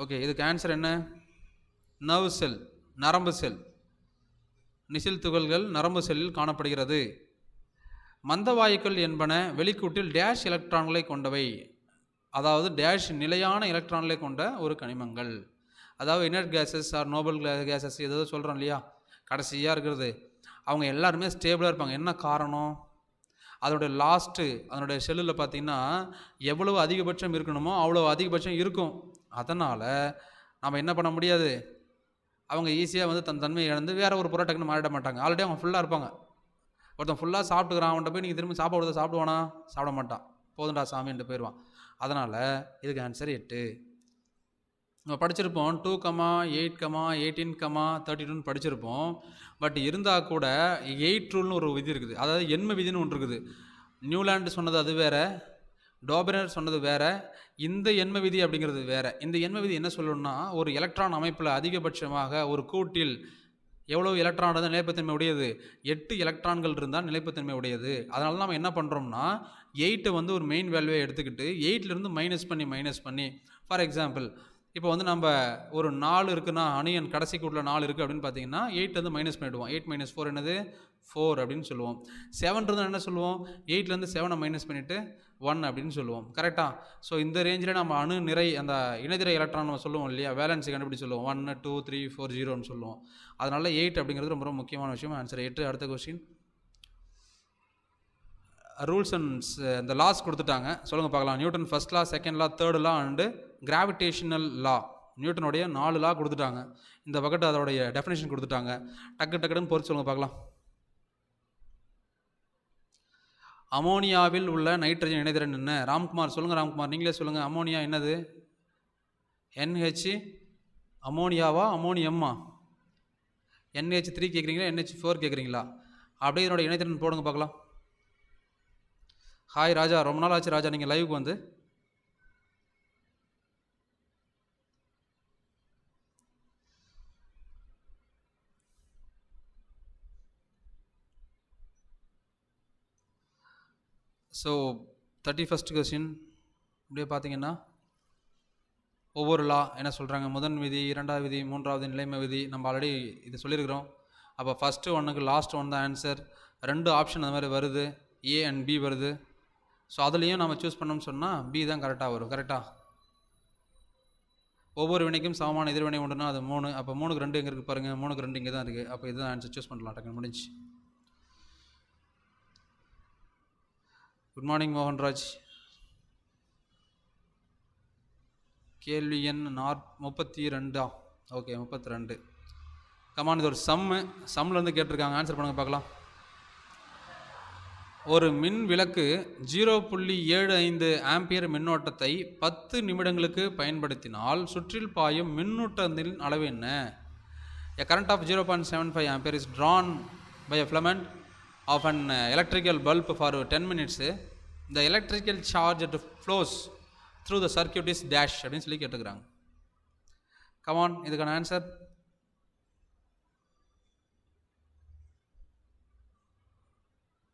ஓகே, இதுக்கு ஆன்சர் என்ன? நர்வ் செல், நரம்பு செல். நிசில் துகள்கள் நரம்பு செல்லில் காணப்படுகிறது. மந்தவாயுக்கள் என்பன வெளிக்கூட்டில் டேஷ் எலக்ட்ரான்களை கொண்டவை. அதாவது டேஷ் நிலையான எலக்ட்ரான்களை கொண்ட ஒரு கனிமங்கள். அதாவது inert gases or noble gases ஏதோ சொல்கிறோம் இல்லையா, கடைசியாக இருக்கிறது, அவங்க எல்லாருமே ஸ்டேபிளாக இருப்பாங்க. என்ன காரணம்? அதோடைய லாஸ்ட்டு அதனுடைய செல்லில் பார்த்திங்கன்னா எவ்வளவு அதிகபட்சம் இருக்கணுமோ அவ்வளோ அதிகபட்சம் இருக்கும். அதனால் நம்ம என்ன பண்ண முடியாது, அவங்க ஈஸியாக வந்து தன்மையை இழந்து வேறு ஒரு பொருட்களுக்கு மாறிட மாட்டாங்க. ஆல்ரெடி அவங்க ஃபுல்லாக இருப்பாங்க. ஒருத்தன் ஃபுல்லாக சாப்பிட்டுக்கிறான், அவன்கிட்ட போய் நீங்கள் திரும்பி சாப்பிட சாப்பிடுவானா? சாப்பிட மாட்டான். போதுண்டா சாமின்ட்டு போயிடுவான். அதனால் இதுக்கு ஆன்சர் 8. நம்ம படிச்சிருப்போம் 2,8,18,32 படிச்சிருப்போம். பட் இருந்தால் கூட 8 ரூல்னு ஒரு விதி இருக்குது. அதாவது எண்ம விதின்னு ஒன்று இருக்குது. நியூலாண்டு சொன்னது அது வேறு, டோபனர் சொன்னது வேறு, இந்த எண்ம விதி அப்படிங்கிறது வேறு. இந்த எண்ம விதி என்ன சொல்லணும்னா, ஒரு எலக்ட்ரான் அமைப்பில் அதிகபட்சமாக ஒரு கூட்டில் எவ்வளோ எலக்ட்ரான் இருந்தால் நிலைப்புத்தன்மை உடையது? 8 எலக்ட்ரான்கள் இருந்தால் நிலைப்புத்தன்மை உடையது. அதனால நம்ம என்ன பண்ணுறோம்னா 8 வந்து ஒரு மெயின் வேல்யூவை எடுத்துக்கிட்டு 8லேருந்து மைனஸ் பண்ணி ஃபார் எக்ஸாம்பிள் இப்போ வந்து நம்ம ஒரு 4 இருக்குன்னா, அணியன் கடைசி கூட்டில் 4 இருக்குது அப்படின்னு பார்த்தீங்கன்னா 8 வந்து மைனஸ் பண்ணிவிடுவோம். 8 - 4 என்னது? 4 அப்படின்னு சொல்லுவோம். 7 இருந்தால் என்ன சொல்லுவோம்? 8லேருந்து 7 மைனஸ் பண்ணிவிட்டு 1 அப்படின்னு சொல்லுவோம். கரெக்டாக? ஸோ இந்த ரேஞ்சில் நம்ம அணு நிறை, அந்த இணைதிரை எலக்ட்ரான் நம்ம சொல்லுவோம் இல்லையா, வேலன்ஸை கண்டுபிடிச்சு சொல்லுவோம். 1 2 3 4 0ன்னு சொல்லுவோம். அதனால் 8 அப்படிங்கிறது ரொம்ப ரொம்ப முக்கியமான விஷயம். ஆன்சர் 8. அடுத்த கொஸ்டின், ரூல்ஸ் அண்ட் இந்த லாஸ் கொடுத்துட்டாங்க, சொல்லுங்கள் பார்க்கலாம். Newton first law, second law, third law and gravitational law. நியூட்டனுடைய 4 லா கொடுத்துட்டாங்க. இந்த பக்கெட் அதோடைய டெஃபினேஷன் கொடுத்துட்டாங்க. டக்குன்னு பொறுத்து சொல்லுங்க பார்க்கலாம். அமோனியாவில் உள்ள நைட்ரஜன் இணைதிறன் என்ன? ராம்குமார் சொல்லுங்கள். ராம்குமார் நீங்களே சொல்லுங்கள். அமோனியா என்னது? NH அமோனியாவா அமோனியம்மா? NH3 கேட்குறீங்களா NH4 கேட்குறீங்களா? அப்படியே இதனோட இணைதிறன் போடுங்க பார்க்கலாம். ஹாய் ராஜா, ரொம்ப நாள் ஆச்சு ராஜா நீங்கள் லைவுக்கு வந்து. ஸோ 31st கொஸ்டின் இப்படியே பார்த்தீங்கன்னா ஒவ்வொரு லா என்ன சொல்கிறாங்க, முதன் விதி, இரண்டாவது விதி, மூன்றாவது நிலைமை விதி, நம்ம ஆல்ரெடி இது சொல்லியிருக்கிறோம். அப்போ ஃபஸ்ட்டு ஒன்றுக்கு லாஸ்ட் ஒன் தான் ஆன்சர். 2 ஆப்ஷன் அந்த மாதிரி வருது, A and B வருது. ஸோ அதுலேயும் நம்ம சூஸ் பண்ணோம்னு சொன்னால் B தான் கரெக்டாக வரும். கரெக்டாக ஒவ்வொரு வினைக்கும் சமமான எதிர்வினை உண்டுனா அது 3. அப்போ 3க்கு 2 எங்கே இருக்குது பாருங்கள், 3க்கு 2 இங்கே தான் இருக்குது. அப்போ இதுதான் ஆன்சர், சூஸ் பண்ணலாம். டக்குன்னு முடிஞ்சு. Good morning Mohanraj. கேள்வி எண் 32. ஓகே 32. கமான், இது ஒரு சம்லேருந்து கேட்டிருக்காங்க. ஆன்சர் பண்ணுங்க பார்க்கலாம். ஒரு மின் விளக்கு 0.75 ஆம்பியர் மின்னோட்டத்தை 10 நிமிடங்களுக்கு பயன்படுத்தினால் சுற்றில் பாயும் மின்னூட்டத்தின் அளவு என்ன? A current of 0.75 ampere is drawn by a filament of an electrical bulb for 10 minutes. The electrical charge that flows through the circuit is dash அப்படின்னு சொல்லி கேட்டுக்கிறாங்க. கமான், இதுக்கான answer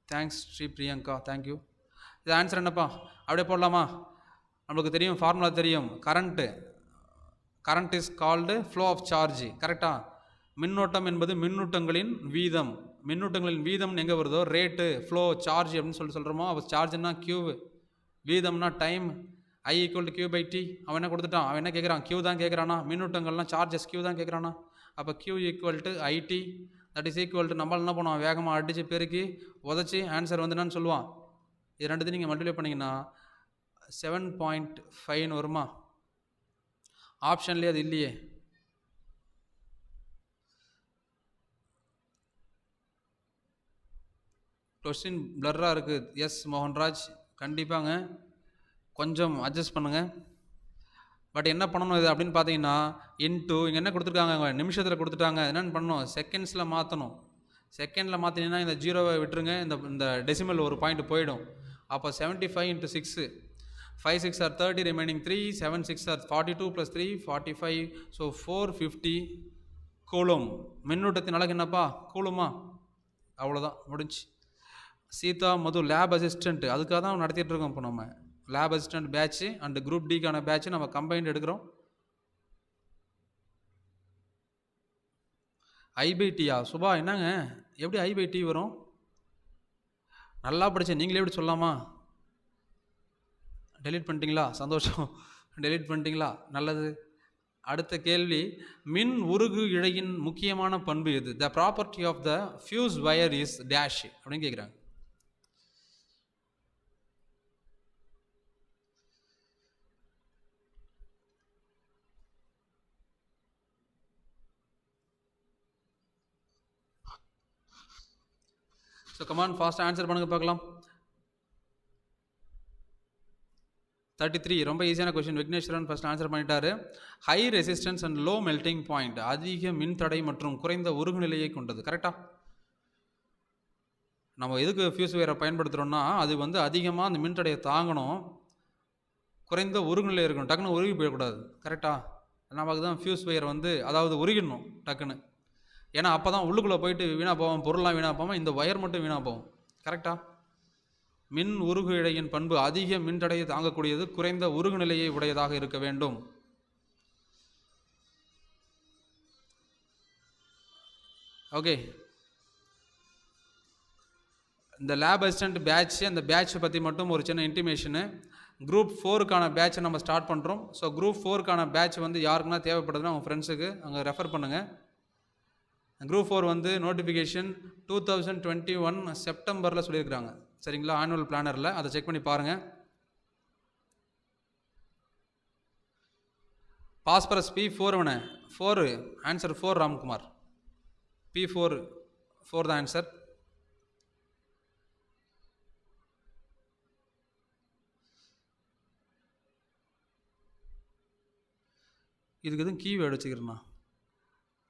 thanks Sri Priyanka, thank you. இது ஆன்சர் என்னப்பா? அப்படியே போடலாமா? நம்மளுக்கு தெரியும், ஃபார்முலா தெரியும். Current is called flow of charge. கரெக்டாக? மின்னோட்டம் என்பது மின்னூட்டங்களின் வீதம். மின்னூட்டங்களின் வீதம் எங்கே வருதோ ரேட்டு, ஃப்ளோ, சார்ஜ் அப்படின்னு சொல்கிறோமோ. அப்போ சார்ஜ்னா கியூ, வீதம்னா டைம். I = Q/T. அவன் என்ன கொடுத்துட்டான்? அவன் என்ன கேட்குறான்? Q தான் கேட்குறானா? மின்னூட்டங்கள்லாம் சார்ஜஸ் Q தான் கேட்குறானா? அப்போ Q = IT. That is equal to நம்மளால் என்ன பண்ணுவான், வேகமாக அடித்து பெருக்கி உதச்சி ஆன்சர் வந்து என்னன்னு சொல்லுவான். இது ரெண்டுத்தையும் நீங்கள் மல்டிப்ளை பண்ணிங்கன்னா 7.5 வருமா? ஆப்ஷன்லேயே அது இல்லையே. கொஸ்டின் பிளர்ராக இருக்குது. எஸ் மோகன்ராஜ், கண்டிப்பாங்க, கொஞ்சம் அட்ஜஸ்ட் பண்ணுங்கள். பட் என்ன பண்ணணும் இது அப்படின்னு பார்த்தீங்கன்னா, இன்ட்டு இங்கே என்ன கொடுத்துருக்காங்க, நிமிஷத்தில் கொடுத்துட்டாங்க. என்னென்னு பண்ணணும், செகண்ட்ஸில் மாற்றணும். செகண்டில் மாற்றினீங்கன்னா இந்த 0வை விட்டுருங்க, இந்த டெசிமல் ஒரு பாயிண்ட் போயிடும். அப்போ 75 × 6, 5 6 are 30, remaining 3, 7 6 are 42 + 3 45. So 450 coulomb. மின்னூட்டத்தின் அழகு என்னப்பா? கூலுமா? அவ்வளோதான், முடிஞ்சு. சீதா மது லேப் அசிஸ்டண்ட், அதுக்காக தான் நடத்திட்டு இருக்கோம். இப்போ நம்ம lab assistant batch and group டிக்கான பேட்ச் நம்ம கம்பைன்ட் எடுக்கிறோம். I/T-யா? சுபா என்னங்க, எப்படி I/T வரும்? நல்லா படித்தேன், நீங்களே எப்படி சொல்லலாமா? டெலீட் பண்ணிட்டீங்களா? சந்தோஷம், டெலீட் பண்ணிட்டீங்களா? நல்லது. அடுத்த கேள்வி, மின் உருகு இழையின் முக்கியமான பண்பு எது? The property of the fuse wire is dash அப்படின்னு கேட்குறாங்க. ஸோ கமான், ஃபாஸ்ட்டாக ஆன்சர் பண்ணுங்க பார்க்கலாம். 33, ரொம்ப ஈஸியான கொஸ்டின். விக்னேஸ்வரன் ஃபர்ஸ்ட் ஆன்சர் பண்ணிட்டாரு. High resistance and low melting point, அதிக மின்தடை மற்றும் குறைந்த உருகு நிலையை கொண்டது. கரெக்டாக? நம்ம எதுக்கு ஃபியூஸ் வயரை பயன்படுத்துகிறோம்னா, அது வந்து அதிகமாக அந்த மின்தடையை தாங்கணும், குறைந்த உருகு நிலை இருக்கணும், டக்குன்னு உருகி போயிடக்கூடாது. கரெக்டாக? நமக்கு தான் ஃபியூஸ் வயர் வந்து அதாவது உருகிடணும் டக்குன்னு. ஏன்னா அப்போ தான் உள்ளுக்குள்ளே போயிட்டு வீணாக போவோம், பொருள்லாம் வீணாக போவோம், இந்த ஒயர் மட்டும் வீணாக போகும். கரெக்டாக? மின் உருகு இழையின் பண்பு அதிக மின்தடையை தாங்கக்கூடியது, குறைந்த உருகு நிலையை உடையதாக இருக்க வேண்டும். ஓகே, இந்த லேப் அசிஸ்டன்ட் பேட்ச், அந்த பேட்சை பற்றி மட்டும் ஒரு சின்ன இன்டிமேஷனு. குரூப் 4க்கான பேட்சை நம்ம ஸ்டார்ட் பண்ணுறோம். ஸோ குரூப் 4க்கான பேட்ச் வந்து யாருக்குன்னா தேவைப்படுதுன்னா அவங்க ஃப்ரெண்ட்ஸுக்கு அங்கே ரெஃபர் பண்ணுங்கள். குரூப் 4 வந்து நோட்டிஃபிகேஷன் 2021 செப்டம்பரில் சொல்லியிருக்கிறாங்க. சரிங்களா? ஆனுவல் பிளானரில் அதை செக் பண்ணி பாருங்கள். Phosphorus P4 வேணே 4 answer 4 Ramkumar. P4 4 தான் ஆன்சர். இதுக்கு எதுவும் கீவேர்டு வச்சுக்கிறேண்ணா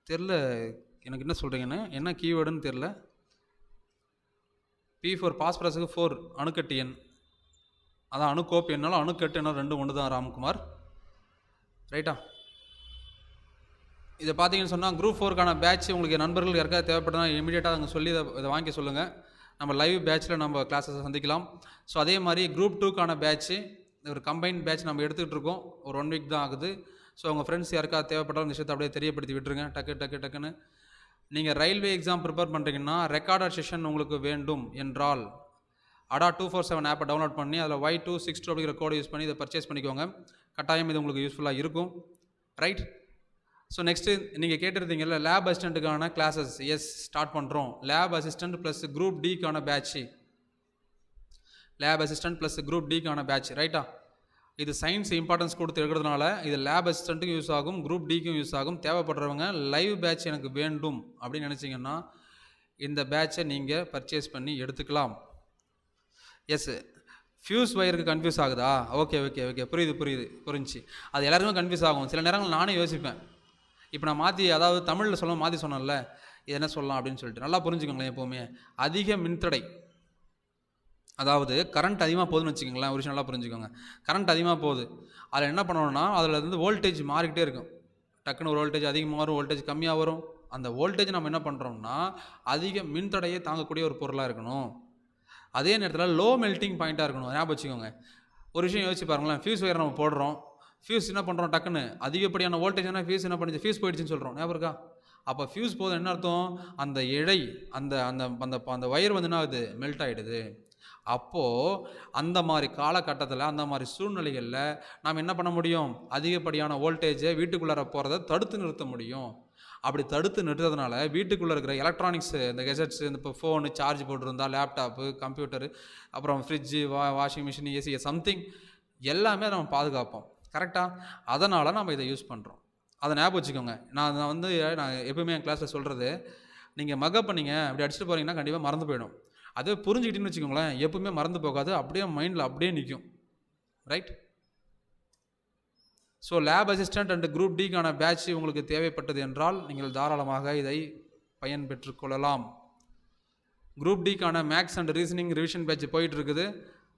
தெரில, எனக்கு என்ன சொல்கிறீங்கன்னு, என்ன கீவேர்டுன்னு தெரில. P4 பாஸ்பரஸுக்கு 4 அணுக்கட்டு எண், அதான் அணுக்கோப்பு என்னாலும் அணுக்கட்டு எண்ணாலும் ரெண்டும் ஒன்று தான் ராம்குமார். ரைட்டா? இதை பார்த்தீங்கன்னு சொன்னால் குரூப் 4க்கான பேட்ச் உங்களுக்கு நண்பர்கள் யாருக்காவது தேவைப்பட்டனா இமீடியட்டாக அங்கே சொல்லி இதை வாங்கி சொல்லுங்கள். நம்ம லைவ் பேட்சில் நம்ம கிளாஸஸை சந்திக்கலாம். ஸோ அதே மாதிரி குரூப் 2க்கான பேட்ச்சு ஒரு கம்பைன் பேட்ச் நம்ம எடுத்துகிட்டு இருக்கோம். ஒரு 1 வீக் தான் ஆகுது. ஸோ உங்கள் ஃப்ரெண்ட்ஸ் யாருக்காவது தேவைப்பட்டாலும் இந்த விஷயத்தை அப்படியே தெரியப்படுத்தி விட்டுருங்க டக்குன்னு. நீங்கள் ரயில்வே எக்ஸாம் ப்ரிப்பேர் பண்ணுறீங்கன்னா ரெக்கார்டட் செஷன் உங்களுக்கு வேண்டும் என்றால் ADA 247 ஆப்பை டவுன்லோட் பண்ணி அதில் Y262 அப்படிங்கிற கோடை யூஸ் பண்ணி இதை பர்ச்சேஸ் பண்ணிக்கோங்க. கட்டாயம் இது உங்களுக்கு யூஸ்ஃபுல்லாக இருக்கும். ரைட்? ஸோ நெக்ஸ்ட்டு நீங்கள் கேட்டிருந்தீங்கல்ல லேப் அசிஸ்டண்ட்டுக்கான கிளாஸஸ். எஸ், ஸ்டார்ட் பண்ணுறோம். லேப் அசிஸ்டண்ட் ப்ளஸ் குரூப் டிக்கான batch. Lab assistant plus group டிக்கான பேட்ச். ரைட்டா? இது சயின்ஸ் இம்பார்ட்டன்ஸ் கொடுத்து எடுக்கிறதுனால இது லேப் அசிஸ்டண்ட்டுக்கும் யூஸ் ஆகும், குரூப் டிக்கும் யூஸ் ஆகும். தேவைப்படுறவங்க லைவ் பேட்ச் எனக்கு வேண்டும் அப்படின்னு நினச்சிங்கன்னா இந்த பேட்சை நீங்கள் பர்ச்சேஸ் பண்ணி எடுத்துக்கலாம். எஸ், ஃபியூஸ் ஒயருக்கு கன்ஃபியூஸ் ஆகுதா? ஓகே, புரிஞ்சு. அது எல்லாருமே கன்ஃபியூஸ் ஆகும். சில நேரங்கள் நானே யோசிப்பேன், இப்போ நான் மாற்றி, அதாவது தமிழில் மாற்றி சொன்னேன்ல, இது என்ன சொல்லலாம் அப்படின்னு சொல்லிட்டு நல்லா புரிஞ்சுக்கோங்களேன். எப்போவுமே அதிக மின்தடை, அதாவது கரண்ட் அதிகமாக போகுதுன்னு வச்சுக்கோங்களேன். ஒரு விஷயம் நல்லா புரிஞ்சுக்கோங்க. கரண்ட் அதிகமாக போகுது, அதில் என்ன பண்ணணும்னா அதில் வந்து வோல்டேஜ் மாறிக்கிட்டே இருக்கும். டக்குன்னு ஒரு வோல்டேஜ் அதிகமாக வரும், வோல்டேஜ் கம்மியாக வரும். அந்த வோல்டேஜ் நம்ம என்ன பண்ணுறோம்னா அதிக மின்தடையை தாங்கக்கூடிய ஒரு பொருளாக இருக்கணும். அதே நேரத்தில் லோ மெல்ட்டிங் பாயிண்ட்டாக இருக்கணும். ஞாபகம் வச்சுக்கோங்க. ஒரு விஷயம் யோசிச்சு பாருங்களேன். ஃபியூஸ் ஒயர் நம்ம போடுறோம், ஃபியூஸ் என்ன பண்ணுறோம், டக்குன்னு அதிகப்படியான வோல்டேஜ்னா ஃபியூஸ் என்ன பண்ணுச்சு, ஃபியூஸ் போயிடுச்சுன்னு சொல்கிறோம். ஞாபகம் இருக்கா? அப்போ ஃபியூஸ் போதும் என்ன அர்த்தம், அந்த எடை அந்த அந்த அந்த அந்த ஒயர் வந்து என்ன ஆகுது, மெல்ட் ஆகிடுது. அப்போது அந்த மாதிரி காலகட்டத்தில், அந்த மாதிரி சூழ்நிலைகளில் நாம் என்ன பண்ண முடியும், அதிகப்படியான வோல்டேஜை வீட்டுக்குள்ளார போகிறத தடுத்து நிறுத்த முடியும். அப்படி தடுத்து நிறுத்துறதுனால வீட்டுக்குள்ளே இருக்கிற எலக்ட்ரானிக்ஸ், இந்த கெஜெட்ஸ், இந்த இப்போ ஃபோனு சார்ஜ் போட்டிருந்தா, லேப்டாப்பு, கம்ப்யூட்டரு, அப்புறம் fridge, washing machine, AC, something எல்லாமே நம்ம பாதுகாப்போம். கரெக்டாக? அதனால் நம்ம இதை யூஸ் பண்ணுறோம். அதை ஞாபகம் வச்சுக்கோங்க. நான் எப்பவுமே என் கிளாஸில் சொல்கிறது, நீங்கள் மகப் பண்ணிங்க அப்படி அடிச்சுட்டு போகிறீங்கன்னா கண்டிப்பாக மறந்து போயிடும். அதே புரிஞ்சுக்கிட்டீங்கன்னு வச்சுக்கோங்களேன், எப்பவுமே மறந்து போகாது, அப்படியே மைண்டில் அப்படியே நிற்கும். Right? So lab assistant and group டிக்கான பேட்ச் உங்களுக்கு தேவைப்பட்டது என்றால் நீங்கள் தாராளமாக இதை பயன்பெற்றுக் கொள்ளலாம். குரூப் டிக்கான maths and reasoning revision batch போயிட்டு இருக்குது.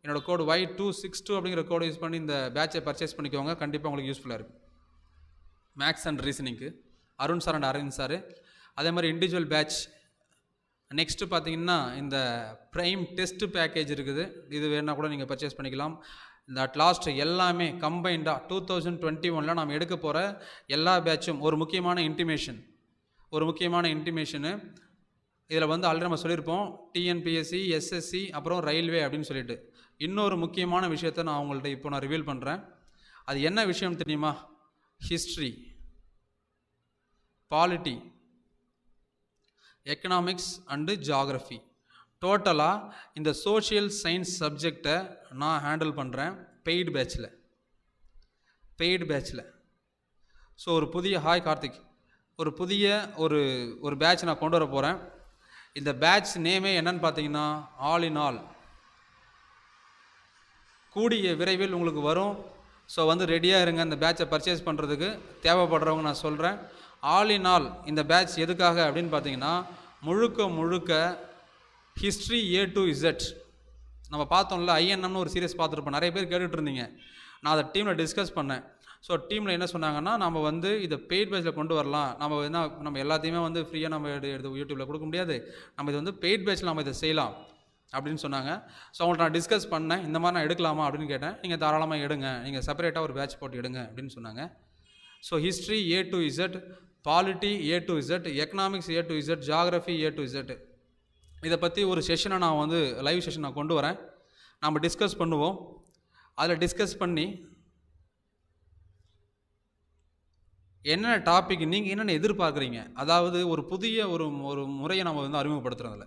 என்னோட கோடு Y262 அப்படிங்கிற கோடை யூஸ் பண்ணி இந்த பேட்சை பர்ச்சேஸ் பண்ணிக்கோங்க. கண்டிப்பாக உங்களுக்கு யூஸ்ஃபுல்லாக இருக்கும். Maths and ரீசனிங்க்கு Arun sir and Aravind sir. அதே மாதிரி இண்டிவிஜுவல் பேட்ச். நெக்ஸ்ட்டு பார்த்தீங்கன்னா இந்த ப்ரைம் டெஸ்ட் பேக்கேஜ் இருக்குது. இது வேணால் கூட நீங்கள் பர்ச்சேஸ் பண்ணிக்கலாம். இந்த அட் லாஸ்ட் எல்லாமே கம்பைண்டாக 2021 நாம் எடுக்க போகிற எல்லா பேட்சும் ஒரு முக்கியமான இன்டிமேஷனு. இதில் வந்து ஆல்ரெடி நம்ம சொல்லியிருப்போம், டிஎன்பிஎஸ்சி, எஸ்எஸ்சி, அப்புறம் ரயில்வே அப்படின்னு சொல்லிட்டு. இன்னொரு முக்கியமான விஷயத்தை நான் உங்கள்கிட்ட இப்போ நான் ரிவீல் பண்ணுறேன். அது என்ன விஷயம் தெரியுமா? History, polity, economics and geography. டோட்டலாக இந்த சோஷியல் சயின்ஸ் சப்ஜெக்டை நான் ஹேண்டில் பண்ணுறேன் பெய்டு பேட்சில். ஸோ ஒரு புதிய கார்த்திக், ஒரு புதிய ஒரு பேட்ச் நான் கொண்டு வர போகிறேன். இந்த பேட்ச் நேமே என்னன்னு பார்த்தீங்கன்னா ஆல் இன் ஆல். கூடிய விரைவில் உங்களுக்கு வரும். ஸோ வந்து ரெடியாக இருங்க இந்த பேட்சை பர்ச்சேஸ் பண்ணுறதுக்கு. தேவைப்படுறவங்க நான் சொல்கிறேன். ஆல் இன் ஆல் இந்த பேட்ச் எதுக்காக அப்படின்னு பார்த்தீங்கன்னா முழுக்க ஹிஸ்ட்ரி A to Z. நம்ம பார்த்தோம்ல, INMனு ஒரு சீரியஸ் பார்த்துருப்போம். நிறைய பேர் கேட்டுட்டு இருந்தீங்க. நான் அதை டீமில் டிஸ்கஸ் பண்ணேன். ஸோ டீமில் என்ன சொன்னாங்கன்னா, நம்ம வந்து இதை பெய்ட் பேட்சில் கொண்டு வரலாம். நம்ம எல்லாத்தையுமே வந்து ஃப்ரீயாக நம்ம எடுத்து யூடியூப்பில் கொடுக்க முடியாது. நம்ம இது வந்து பெய்ட் பேட்சில் நம்ம இதை செய்யலாம் அப்படின்னு சொன்னாங்க. ஸோ அவங்கள்ட்ட நான் டிஸ்கஸ் பண்ணேன். இந்த மாதிரி நான் எடுக்கலாமா அப்படின்னு கேட்டேன். நீங்கள் தாராளமாக எடுங்க, நீங்கள் செப்பரேட்டாக ஒரு பேட்ச் போட்டு எடுங்க அப்படின்னு சொன்னாங்க. So history A to Z, polity A to Z, economics A to Z, geography A to Z. இதை பற்றி ஒரு செஷனை நான் வந்து லைவ் செஷன் நான் கொண்டு வரேன். நம்ம டிஸ்கஸ் பண்ணுவோம். அதில் டிஸ்கஸ் பண்ணி என்னென்ன டாபிக் நீங்கள் என்னென்ன எதிர்பார்க்குறீங்க, அதாவது ஒரு புதிய ஒரு முறையை நம்ம வந்து அறிமுகப்படுத்துறதில்ல.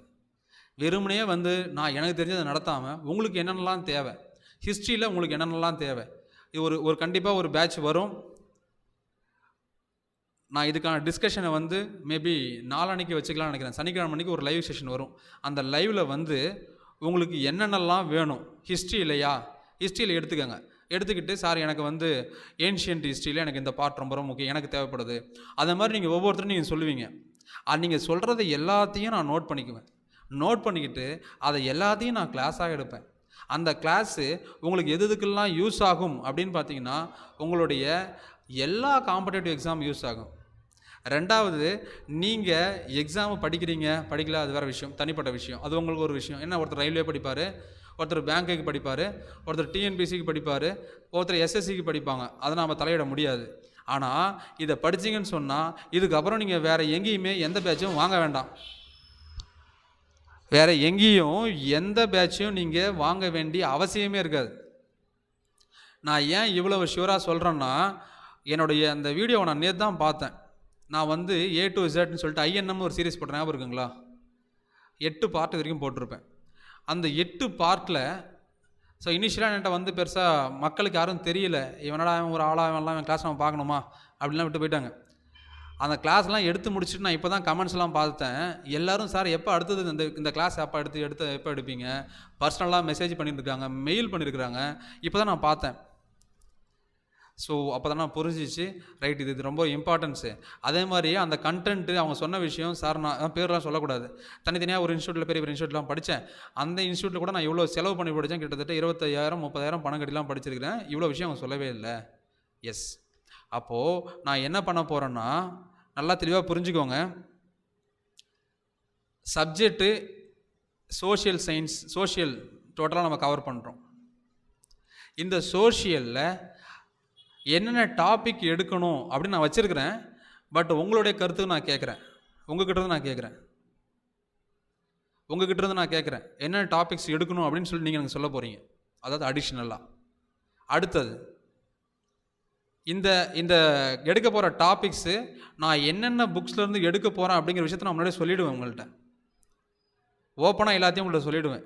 வெறுமனே வந்து நான் எனக்கு தெரிஞ்சதை நடத்தாமல் உங்களுக்கு என்னென்னலாம் தேவை, ஹிஸ்ட்ரியில் உங்களுக்கு என்னென்னலாம் தேவை, இது ஒரு கண்டிப்பாக ஒரு பேட்ச் வரும். நான் இதுக்கான டிஸ்கஷனை வந்து மேபி நாளான்னைக்கு வச்சுக்கலாம்னு நினைக்கிறேன். சனிக்கிழமை அன்னைக்கு ஒரு லைவ் செஷன் வரும். அந்த லைவில் வந்து உங்களுக்கு என்னென்னலாம் வேணும், ஹிஸ்ட்ரி இல்லையா, ஹிஸ்ட்ரியில் எடுத்துக்கோங்க. எடுத்துக்கிட்டு சார் எனக்கு வந்து ஏன்ஷியன்ட் ஹிஸ்ட்ரியில் எனக்கு இந்த பார்ட் ரொம்ப ரொம்ப முக்கியம், எனக்கு தேவைப்படுது. அதை மாதிரி நீங்கள் ஒவ்வொருத்தரும் நீங்கள் சொல்லுவீங்க. அது நீங்கள் சொல்கிறத எல்லாத்தையும் நான் நோட் பண்ணிக்குவேன். நோட் பண்ணிக்கிட்டு அதை எல்லாத்தையும் நான் கிளாஸாக எடுப்பேன். அந்த கிளாஸு உங்களுக்கு எது எதுக்கெல்லாம் யூஸ் ஆகும் அப்படின்னு பார்த்தீங்கன்னா, உங்களுடைய எல்லா காம்படேட்டிவ் எக்ஸாம் யூஸ் ஆகும். ரெண்டாவது, நீங்கள் எக்ஸாமு படிக்கிறீங்க படிக்கல அது வேறு விஷயம், தனிப்பட்ட விஷயம், அது உங்களுக்கு ஒரு விஷயம். என்ன, ஒருத்தர் ரயில்வே படிப்பார், ஒருத்தர் பேங்க்குக்கு படிப்பார், ஒருத்தர் டிஎன்பிசிக்கு படிப்பார், ஒருத்தர் எஸ்எஸ்சிக்கு படிப்பாங்க. அதை நாம் தலையிட முடியாது. ஆனால் இதை படிச்சிங்கன்னு சொன்னால் இதுக்கப்புறம் நீங்கள் வேறு எங்கேயுமே எந்த பேட்சும் வாங்க வேண்டாம். வேறு எங்கேயும் எந்த பேட்சையும் நீங்கள் வாங்க வேண்டிய அவசியமே இருக்காது. நான் ஏன் இவ்வளவு ஷூராக சொல்கிறேன்னா, என்னுடைய அந்த வீடியோவை நான் நேற்று தான் பார்த்தேன். நான் வந்து A to Zன்னு சொல்லிட்டு ஐஎன்எம்னு ஒரு சீரிஸ் போட்டேன், ஞாபகம் இருக்குங்களா? 8 பார்ட் வரைக்கும் போட்டிருப்பேன். அந்த 8 பார்ட்டில் ஸோ இனிஷியலாக என்கிட்ட வந்து பெருசாக மக்களுக்கு யாரும் தெரியல, இவனடா அவன் ஒரு ஆளாக இவன்லாம் அவன் கிளாஸ் நம்ம பார்க்கணுமா அப்படின்லாம் விட்டு போயிட்டாங்க. அந்த கிளாஸ்லாம் எடுத்து முடிச்சுட்டு நான் இப்போ தான் கமெண்ட்ஸ்லாம் பார்த்தேன். எல்லோரும் சார் எப்போ அடுத்தது இந்த கிளாஸ் எப்போ எப்போ எடுப்பீங்க, பர்சனலாக மெசேஜ் பண்ணியிருக்காங்க, மெயில் பண்ணியிருக்கிறாங்க. இப்போ தான் நான் பார்த்தேன். ஸோ அப்போ தான் நான் புரிஞ்சிச்சு, ரைட் இது ரொம்ப இம்பார்ட்டன்ஸு. அதே மாதிரி அந்த கண்டென்ட்டு அவங்க சொன்ன விஷயம், சார் நான் பேர்லாம் சொல்லக்கூடாது, தனித்தனியாக ஒரு இன்ஸ்டியூட்டில் பெரிய பெரிய இன்ஸ்டியூட்லாம் படித்தேன். அந்த இன்ஸ்டியூட்டில் கூட நான் இவ்வளோ செலவு பண்ணி படித்தேன், கிட்டத்தட்ட 25,000 30,000 பணம் கட்டிலாம் படிச்சிருக்கிறேன். இவ்வளோ விஷயம் அவங்க சொல்லவே இல்லை. எஸ், அப்போது நான் என்ன பண்ண போகிறேன்னா, நல்லா தெளிவாக புரிஞ்சுக்கோங்க. சப்ஜெக்ட்டு சோஷியல் சயின்ஸ், சோஷியல் டோட்டலாக நம்ம கவர் பண்ணுறோம். இந்த சோஷியலில் என்னென்ன டாபிக் எடுக்கணும் அப்படின்னு நான் வச்சுருக்கிறேன். பட் உங்களுடைய கருத்துக்கு நான் கேட்குறேன், உங்ககிட்ட நான் கேட்குறேன், என்னென்ன டாபிக்ஸ் எடுக்கணும் அப்படின்னு சொல்லி நீங்கள் எனக்கு சொல்ல போகிறீங்க. அதாவது அடிஷ்னலாக அடுத்தது இந்த இந்த எடுக்க போகிற டாபிக்ஸு நான் என்னென்ன புக்ஸ்லேருந்து எடுக்க போகிறேன் அப்படிங்கிற விஷயத்தை நான் முன்னாடியே சொல்லிவிடுவேன். உங்கள்கிட்ட ஓப்பனாக எல்லாத்தையும் உங்கள்கிட்ட சொல்லிவிடுவேன்.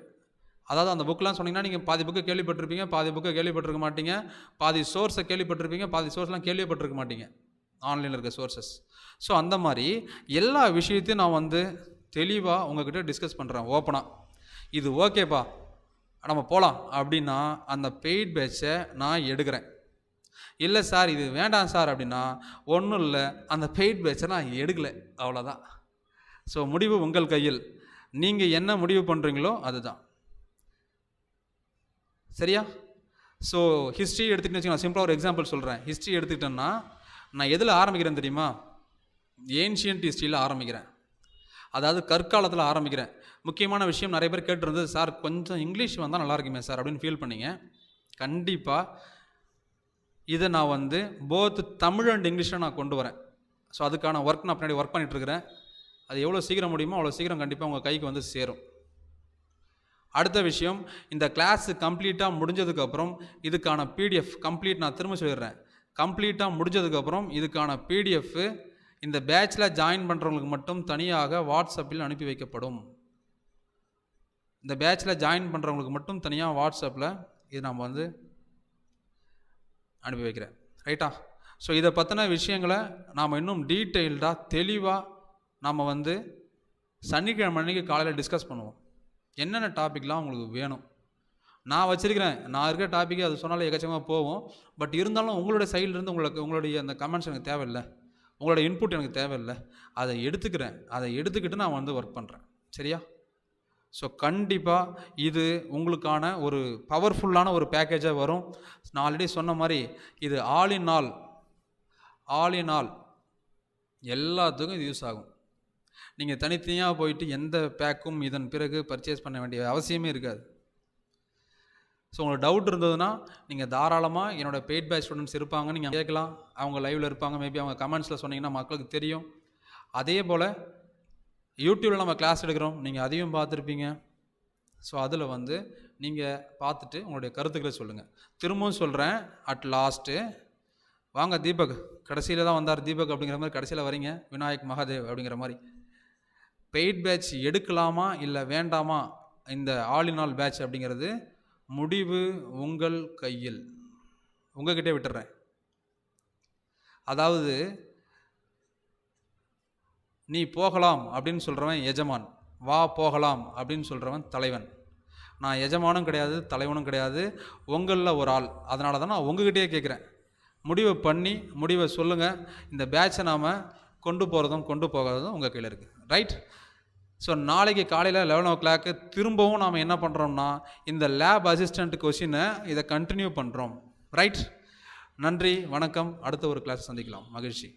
அதாவது அந்த புக்கெலாம் சொன்னீங்கன்னா நீங்கள் பாதி புக்கை கேள்விப்பட்டிருப்பீங்க, பாதி புக்கை கேள்விப்பட்டிருக்க மாட்டீங்க, பாதி சோர்ஸை கேள்விப்பட்டிருப்பீங்க, பாதி சோர்ஸ்லாம் கேள்விப்பட்டிருக்க மாட்டீங்க, ஆன்லைனில் இருக்க சோர்ஸஸ். ஸோ அந்த மாதிரி எல்லா விஷயத்தையும் நான் வந்து தெளிவாக உங்கள்கிட்ட டிஸ்கஸ் பண்ணுறேன் ஓப்பனாக. இது ஓகேப்பா நம்ம போகலாம் அப்படின்னா அந்த பெய்ட் பேட்சை நான் எடுக்கிறேன். இல்லை சார் இது வேண்டாம் சார் அப்படின்னா ஒன்றும் இல்லை, அந்த பெய்ட் பேட்சை நான் எடுக்கலை, அவ்வளோதான். ஸோ முடிவு உங்கள் கையில், நீங்கள் என்ன முடிவு பண்ணுறீங்களோ அதுதான் சரியா. ஸோ ஹிஸ்ட்ரி எடுத்துக்கிட்டு வச்சுக்கோங்க, சிம்பிளாக ஒரு எக்ஸாம்பிள் சொல்கிறேன். ஹிஸ்ட்ரி எடுத்துக்கிட்டேன்னா நான் எதில் ஆரம்பிக்கிறேன் தெரியுமா? ஏன்ஷியன்ட் ஹிஸ்ட்ரியில் ஆரம்பிக்கிறேன், அதாவது கற்காலத்தில் ஆரம்பிக்கிறேன். முக்கியமான விஷயம், நிறைய பேர் கேட்டுருந்தது, சார் கொஞ்சம் இங்கிலீஷ் வந்தால் நல்லா இருக்குமே சார் அப்படின்னு ஃபீல் பண்ணிங்க. கண்டிப்பாக இதை நான் வந்து போத் தமிழ் அண்ட் இங்கிலீஷில் நான் கொண்டு வரேன். ஸோ அதுக்கான ஒர்க் நான் பின்னாடி ஒர்க் பண்ணிகிட்ருக்கிறேன். அது எவ்வளோ சீக்கிரம் முடியுமோ அவ்வளோ சீக்கிரம் கண்டிப்பாக உங்கள் கைக்கு வந்து சேரும். அடுத்த விஷயம், இந்த கிளாஸு கம்ப்ளீட்டாக முடிஞ்சதுக்கப்புறம் இதுக்கான பிடிஎஃப் கம்ப்ளீட், நான் திரும்ப சொல்லிடுறேன், கம்ப்ளீட்டாக முடிஞ்சதுக்கப்புறம் இதுக்கான பிடிஎஃப் இந்த பேட்சில் ஜாயின் பண்ணுறவங்களுக்கு மட்டும் தனியாக வாட்ஸ்அப்பில் அனுப்பி வைக்கப்படும். இந்த பேட்சில் ஜாயின் பண்ணுறவங்களுக்கு மட்டும் தனியாக வாட்ஸ்அப்பில் இது நம்ம வந்து அனுப்பி வைக்கிறேன், ரைட்டா? ஸோ இதை பற்றின விஷயங்களை நாம் இன்னும் டீட்டெயில்டாக தெளிவாக நாம் வந்து சனிக்கிழமை அன்றைக்கி காலையில் டிஸ்கஸ் பண்ணுவோம். என்னென்ன டாபிக்லாம் உங்களுக்கு வேணும் நான் வச்சுருக்கிறேன். நான் இருக்கிற டாப்பிக்கே அது சொன்னாலும் எக்கச்சக்கமாக போகும். பட் இருந்தாலும் உங்களுடைய சைட்லேருந்து உங்களுடைய அந்த கமெண்ட்ஸ் எனக்கு தேவையில்லை, உங்களோட இன்புட் எனக்கு தேவையில்லை. அதை எடுத்துக்கிட்டு நான் வந்து ஒர்க் பண்ணுறேன், சரியா? ஸோ கண்டிப்பாக இது உங்களுக்கான ஒரு பவர்ஃபுல்லான ஒரு பேக்கேஜாக வரும். நான் ஆல்ரெடி சொன்ன மாதிரி இது ஆல் இன் ஆல் எல்லாத்துக்கும் இது யூஸ் ஆகும். நீங்கள் தனித்தனியாக போயிட்டு எந்த பேக்கும் இதன் பிறகு பர்ச்சேஸ் பண்ண வேண்டிய அவசியமே இருக்காது. ஸோ உங்களுக்கு டவுட் இருந்ததுன்னா நீங்கள் தாராளமாக என்னோடய பெய்ட் பேட்ச் ஸ்டூடெண்ட்ஸ் இருப்பாங்க, நீங்கள் கேட்கலாம். அவங்க லைவில் இருப்பாங்க, மேபி அவங்க கமெண்ட்ஸில் சொன்னீங்கன்னா மக்களுக்கு தெரியும். அதே போல் யூடியூப்பில் நம்ம கிளாஸ் எடுக்கிறோம், நீங்கள் அதையும் பார்த்துருப்பீங்க. ஸோ அதில் வந்து நீங்கள் பார்த்துட்டு உங்களுடைய கருத்துக்களை சொல்லுங்கள். திரும்பவும் சொல்கிறேன், அட் லாஸ்ட்டு வாங்க தீபக், கடைசியில் தான் வந்தார் தீபக் அப்படிங்கிற மாதிரி கடைசியில் வரீங்க, விநாயக் மகாதேவ் அப்படிங்கிற மாதிரி. பெய்ட் பேட்ச் எடுக்கலாமா இல்லை வேண்டாமா, இந்த ஆல் இன் ஆல் பேட்ச் அப்படிங்கிறது முடிவு உங்கள் கையில், உங்கள்கிட்டே விட்டுறேன். அதாவது நீ போகலாம் அப்படின்னு சொல்கிறவன் எஜமான், வா போகலாம் அப்படின்னு சொல்கிறவன் தலைவன். நான் எஜமானும் கிடையாது, தலைவனும் கிடையாது, உங்களில் ஒரு ஆள். அதனால தான் நான் உங்ககிட்டயே கேட்குறேன், முடிவை சொல்லுங்கள். இந்த பேட்சை நாம் கொண்டு போகிறதும் கொண்டு போகிறதும் உங்கள் கையில் இருக்குது. ரைட்? ஸோ நாளைக்கு காலையில் 11 o'clock திரும்பவும் நாம் என்ன பண்ணுறோம்னா இந்த லேப் அசிஸ்டண்ட் கொஷினை இதை கண்டினியூ பண்ணுறோம். ரைட்? நன்றி, வணக்கம். அடுத்த ஒரு கிளாஸ் சந்திக்கலாம். மகிழ்ச்சி.